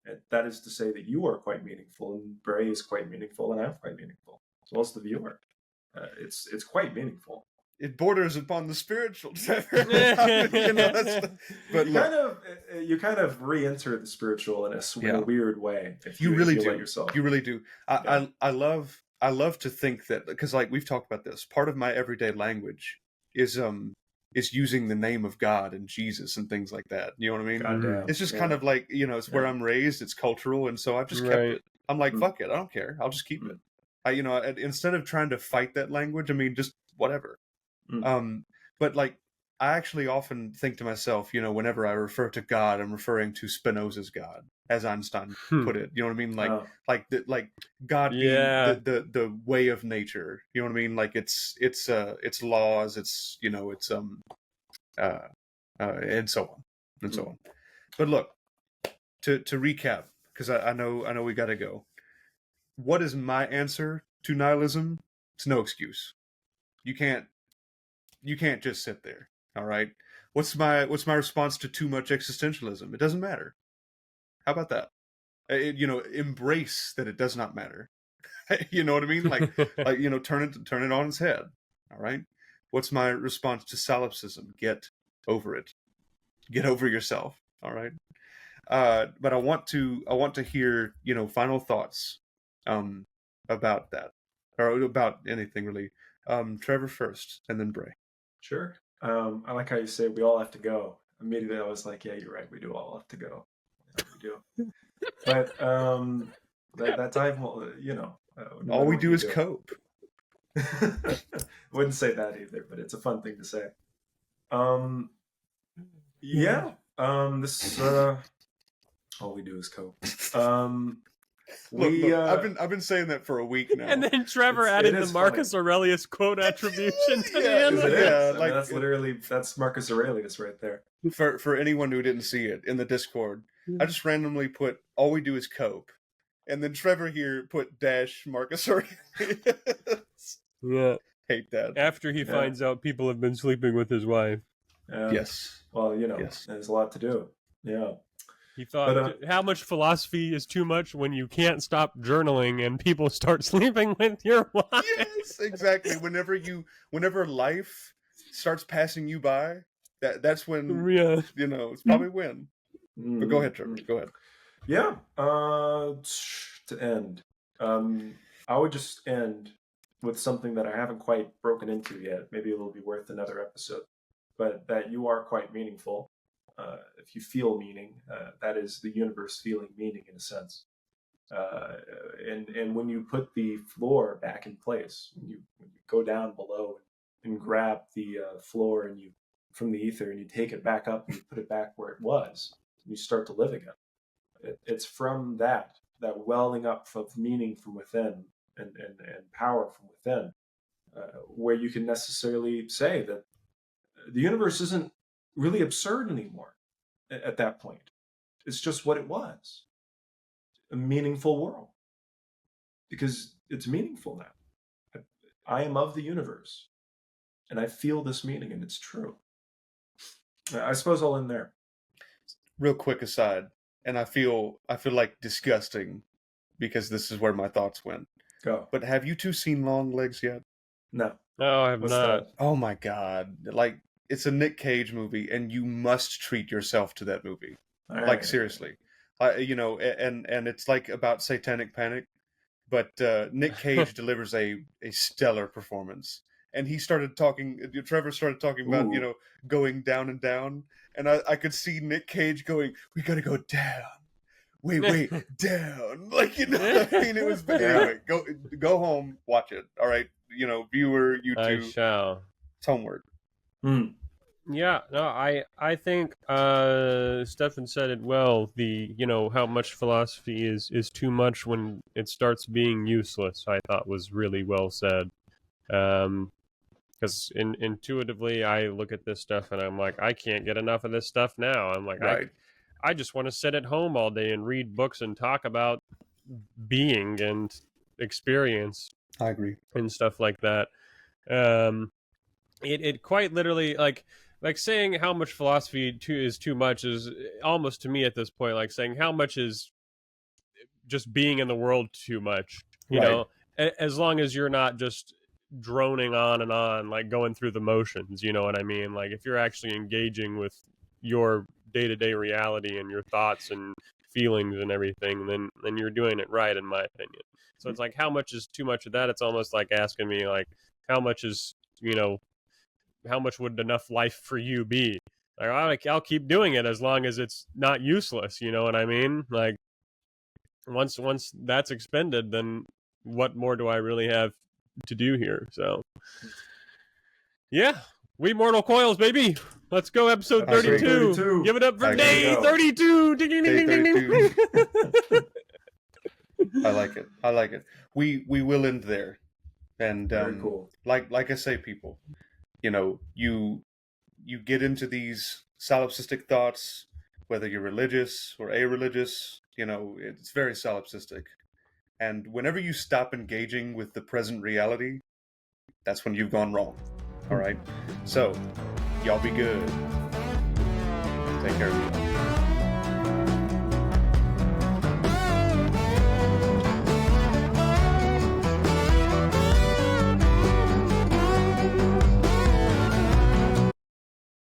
[SPEAKER 3] And that is to say that you are quite meaningful, and Bray is quite meaningful, and I'm quite meaningful, as well as the viewer. It's quite meaningful.
[SPEAKER 1] It borders upon the spiritual. But
[SPEAKER 3] you kind of re-enter the spiritual in a weird way. If you
[SPEAKER 1] really do.
[SPEAKER 3] Let yourself.
[SPEAKER 1] You really do. I love to think that, because like we've talked about this, part of my everyday language is using the name of God and Jesus and things like that. You know what I mean?
[SPEAKER 3] Goddamn.
[SPEAKER 1] It's just kind of like, it's where I'm raised. It's cultural, and so I've just kept it. I'm like, fuck it, I don't care. I'll just keep it. Instead of trying to fight that language, I mean, just whatever. But like, I actually often think to myself, whenever I refer to God, I'm referring to Spinoza's God, as Einstein put it. You know what I mean? Like God being the way of nature. You know what I mean? Like it's laws. It's and so on and so on. But look, to recap, because I know we got to go. What is my answer to nihilism? It's no excuse. You can't just sit there. All right. What's my response to too much existentialism? It doesn't matter. How about that? Embrace that it does not matter. You know what I mean? Like turn it on its head. All right. What's my response to solipsism? Get over it. Get over yourself. All right. But I want to hear final thoughts about that, or about anything really. Trevor first, and then Bray.
[SPEAKER 3] Sure. I like how you say we all have to go. Immediately I was like, yeah, you're right. We do all have to go. Yeah, we do. But that time,
[SPEAKER 1] all we do is cope.
[SPEAKER 3] Wouldn't say that either, but it's a fun thing to say. This all we do is cope.
[SPEAKER 1] Look, I've been saying that for a week now.
[SPEAKER 2] And then Trevor added the Marcus Aurelius quote attribution to the end.
[SPEAKER 3] That's Marcus Aurelius right there.
[SPEAKER 1] For anyone who didn't see it in the Discord, I just randomly put all we do is cope, and then Trevor here put dash Marcus Aurelius.
[SPEAKER 2] Yeah,
[SPEAKER 1] hate that.
[SPEAKER 2] After he finds out people have been sleeping with his wife.
[SPEAKER 1] Yes.
[SPEAKER 3] Well, there's a lot to do. Yeah.
[SPEAKER 2] He thought, how much philosophy is too much when you can't stop journaling and people start sleeping with your wife?
[SPEAKER 1] Yes, exactly. Whenever life starts passing you by, that's when it's probably when. But go ahead, Trevor. Go ahead.
[SPEAKER 3] Yeah. To end, I would just end with something that I haven't quite broken into yet. Maybe it'll be worth another episode. But that you are quite meaningful. If you feel meaning, that is the universe feeling meaning in a sense. And when you put the floor back in place, when you go down below and grab the floor and you from the ether and you take it back up and you put it back where it was, and you start to live again. It's from that that welling up of meaning from within and power from within, where you can necessarily say that the universe isn't really absurd anymore at that point. It's just what it was, a meaningful world, because it's meaningful now. I am of the universe, and I feel this meaning, and it's true. I suppose I'll end there.
[SPEAKER 1] Real quick aside, and I feel like disgusting because this is where my thoughts went.
[SPEAKER 3] Go.
[SPEAKER 1] But have you two seen Long Legs yet?
[SPEAKER 3] No.
[SPEAKER 2] No, I have
[SPEAKER 3] What's
[SPEAKER 2] not.
[SPEAKER 3] that?
[SPEAKER 1] Oh my god! Like, it's a Nick Cage movie, and you must treat yourself to that movie.
[SPEAKER 3] All
[SPEAKER 1] Like,
[SPEAKER 3] right.
[SPEAKER 1] seriously, you know, and it's like about satanic panic, but Nick Cage delivers a stellar performance. And he started talking. Trevor started talking about
[SPEAKER 3] Ooh.
[SPEAKER 1] going down and down, and I could see Nick Cage going, "We got to go down." Wait, down. Like, I mean, it was. Anyway, go home, watch it. All right, viewer, you
[SPEAKER 2] I
[SPEAKER 1] too.
[SPEAKER 2] shall.
[SPEAKER 1] It's homework.
[SPEAKER 2] Yeah, no, I think Stefan said it well. The how much philosophy is too much when it starts being useless. I thought was really well said. Because intuitively I look at this stuff and I'm like, I can't get enough of this stuff now. I'm like,
[SPEAKER 1] Right.
[SPEAKER 2] I just want to sit at home all day and read books and talk about being and experience
[SPEAKER 1] I agree.
[SPEAKER 2] and stuff like that. It quite literally like saying how much philosophy is too much is almost to me at this point like saying how much is just being in the world too much. You
[SPEAKER 1] Right.
[SPEAKER 2] know, as long as you're not just droning on like going through the motions, you know what I mean? Like if you're actually engaging with your day-to-day reality and your thoughts and feelings and everything, then you're doing it right in my opinion. So it's like how much is too much of that? It's almost like asking me like how much is, how much would enough life for you be? Like I'll keep doing it as long as it's not useless, you know what I mean? Like once that's expended, then what more do I really have to do here? So yeah, We Mortal Coils, baby. Let's go, episode 32.
[SPEAKER 3] 32.
[SPEAKER 2] Give it up for
[SPEAKER 1] I
[SPEAKER 2] day
[SPEAKER 3] agree.
[SPEAKER 2] 32. Ding, ding, ding, ding, ding, ding.
[SPEAKER 1] I like it. We will end there. And
[SPEAKER 3] Very cool.
[SPEAKER 1] like I say, people, you get into these solipsistic thoughts, whether you're religious or a-religious, it's very solipsistic. And whenever you stop engaging with the present reality, that's when you've gone wrong. All right? So, y'all be good. Take care of you.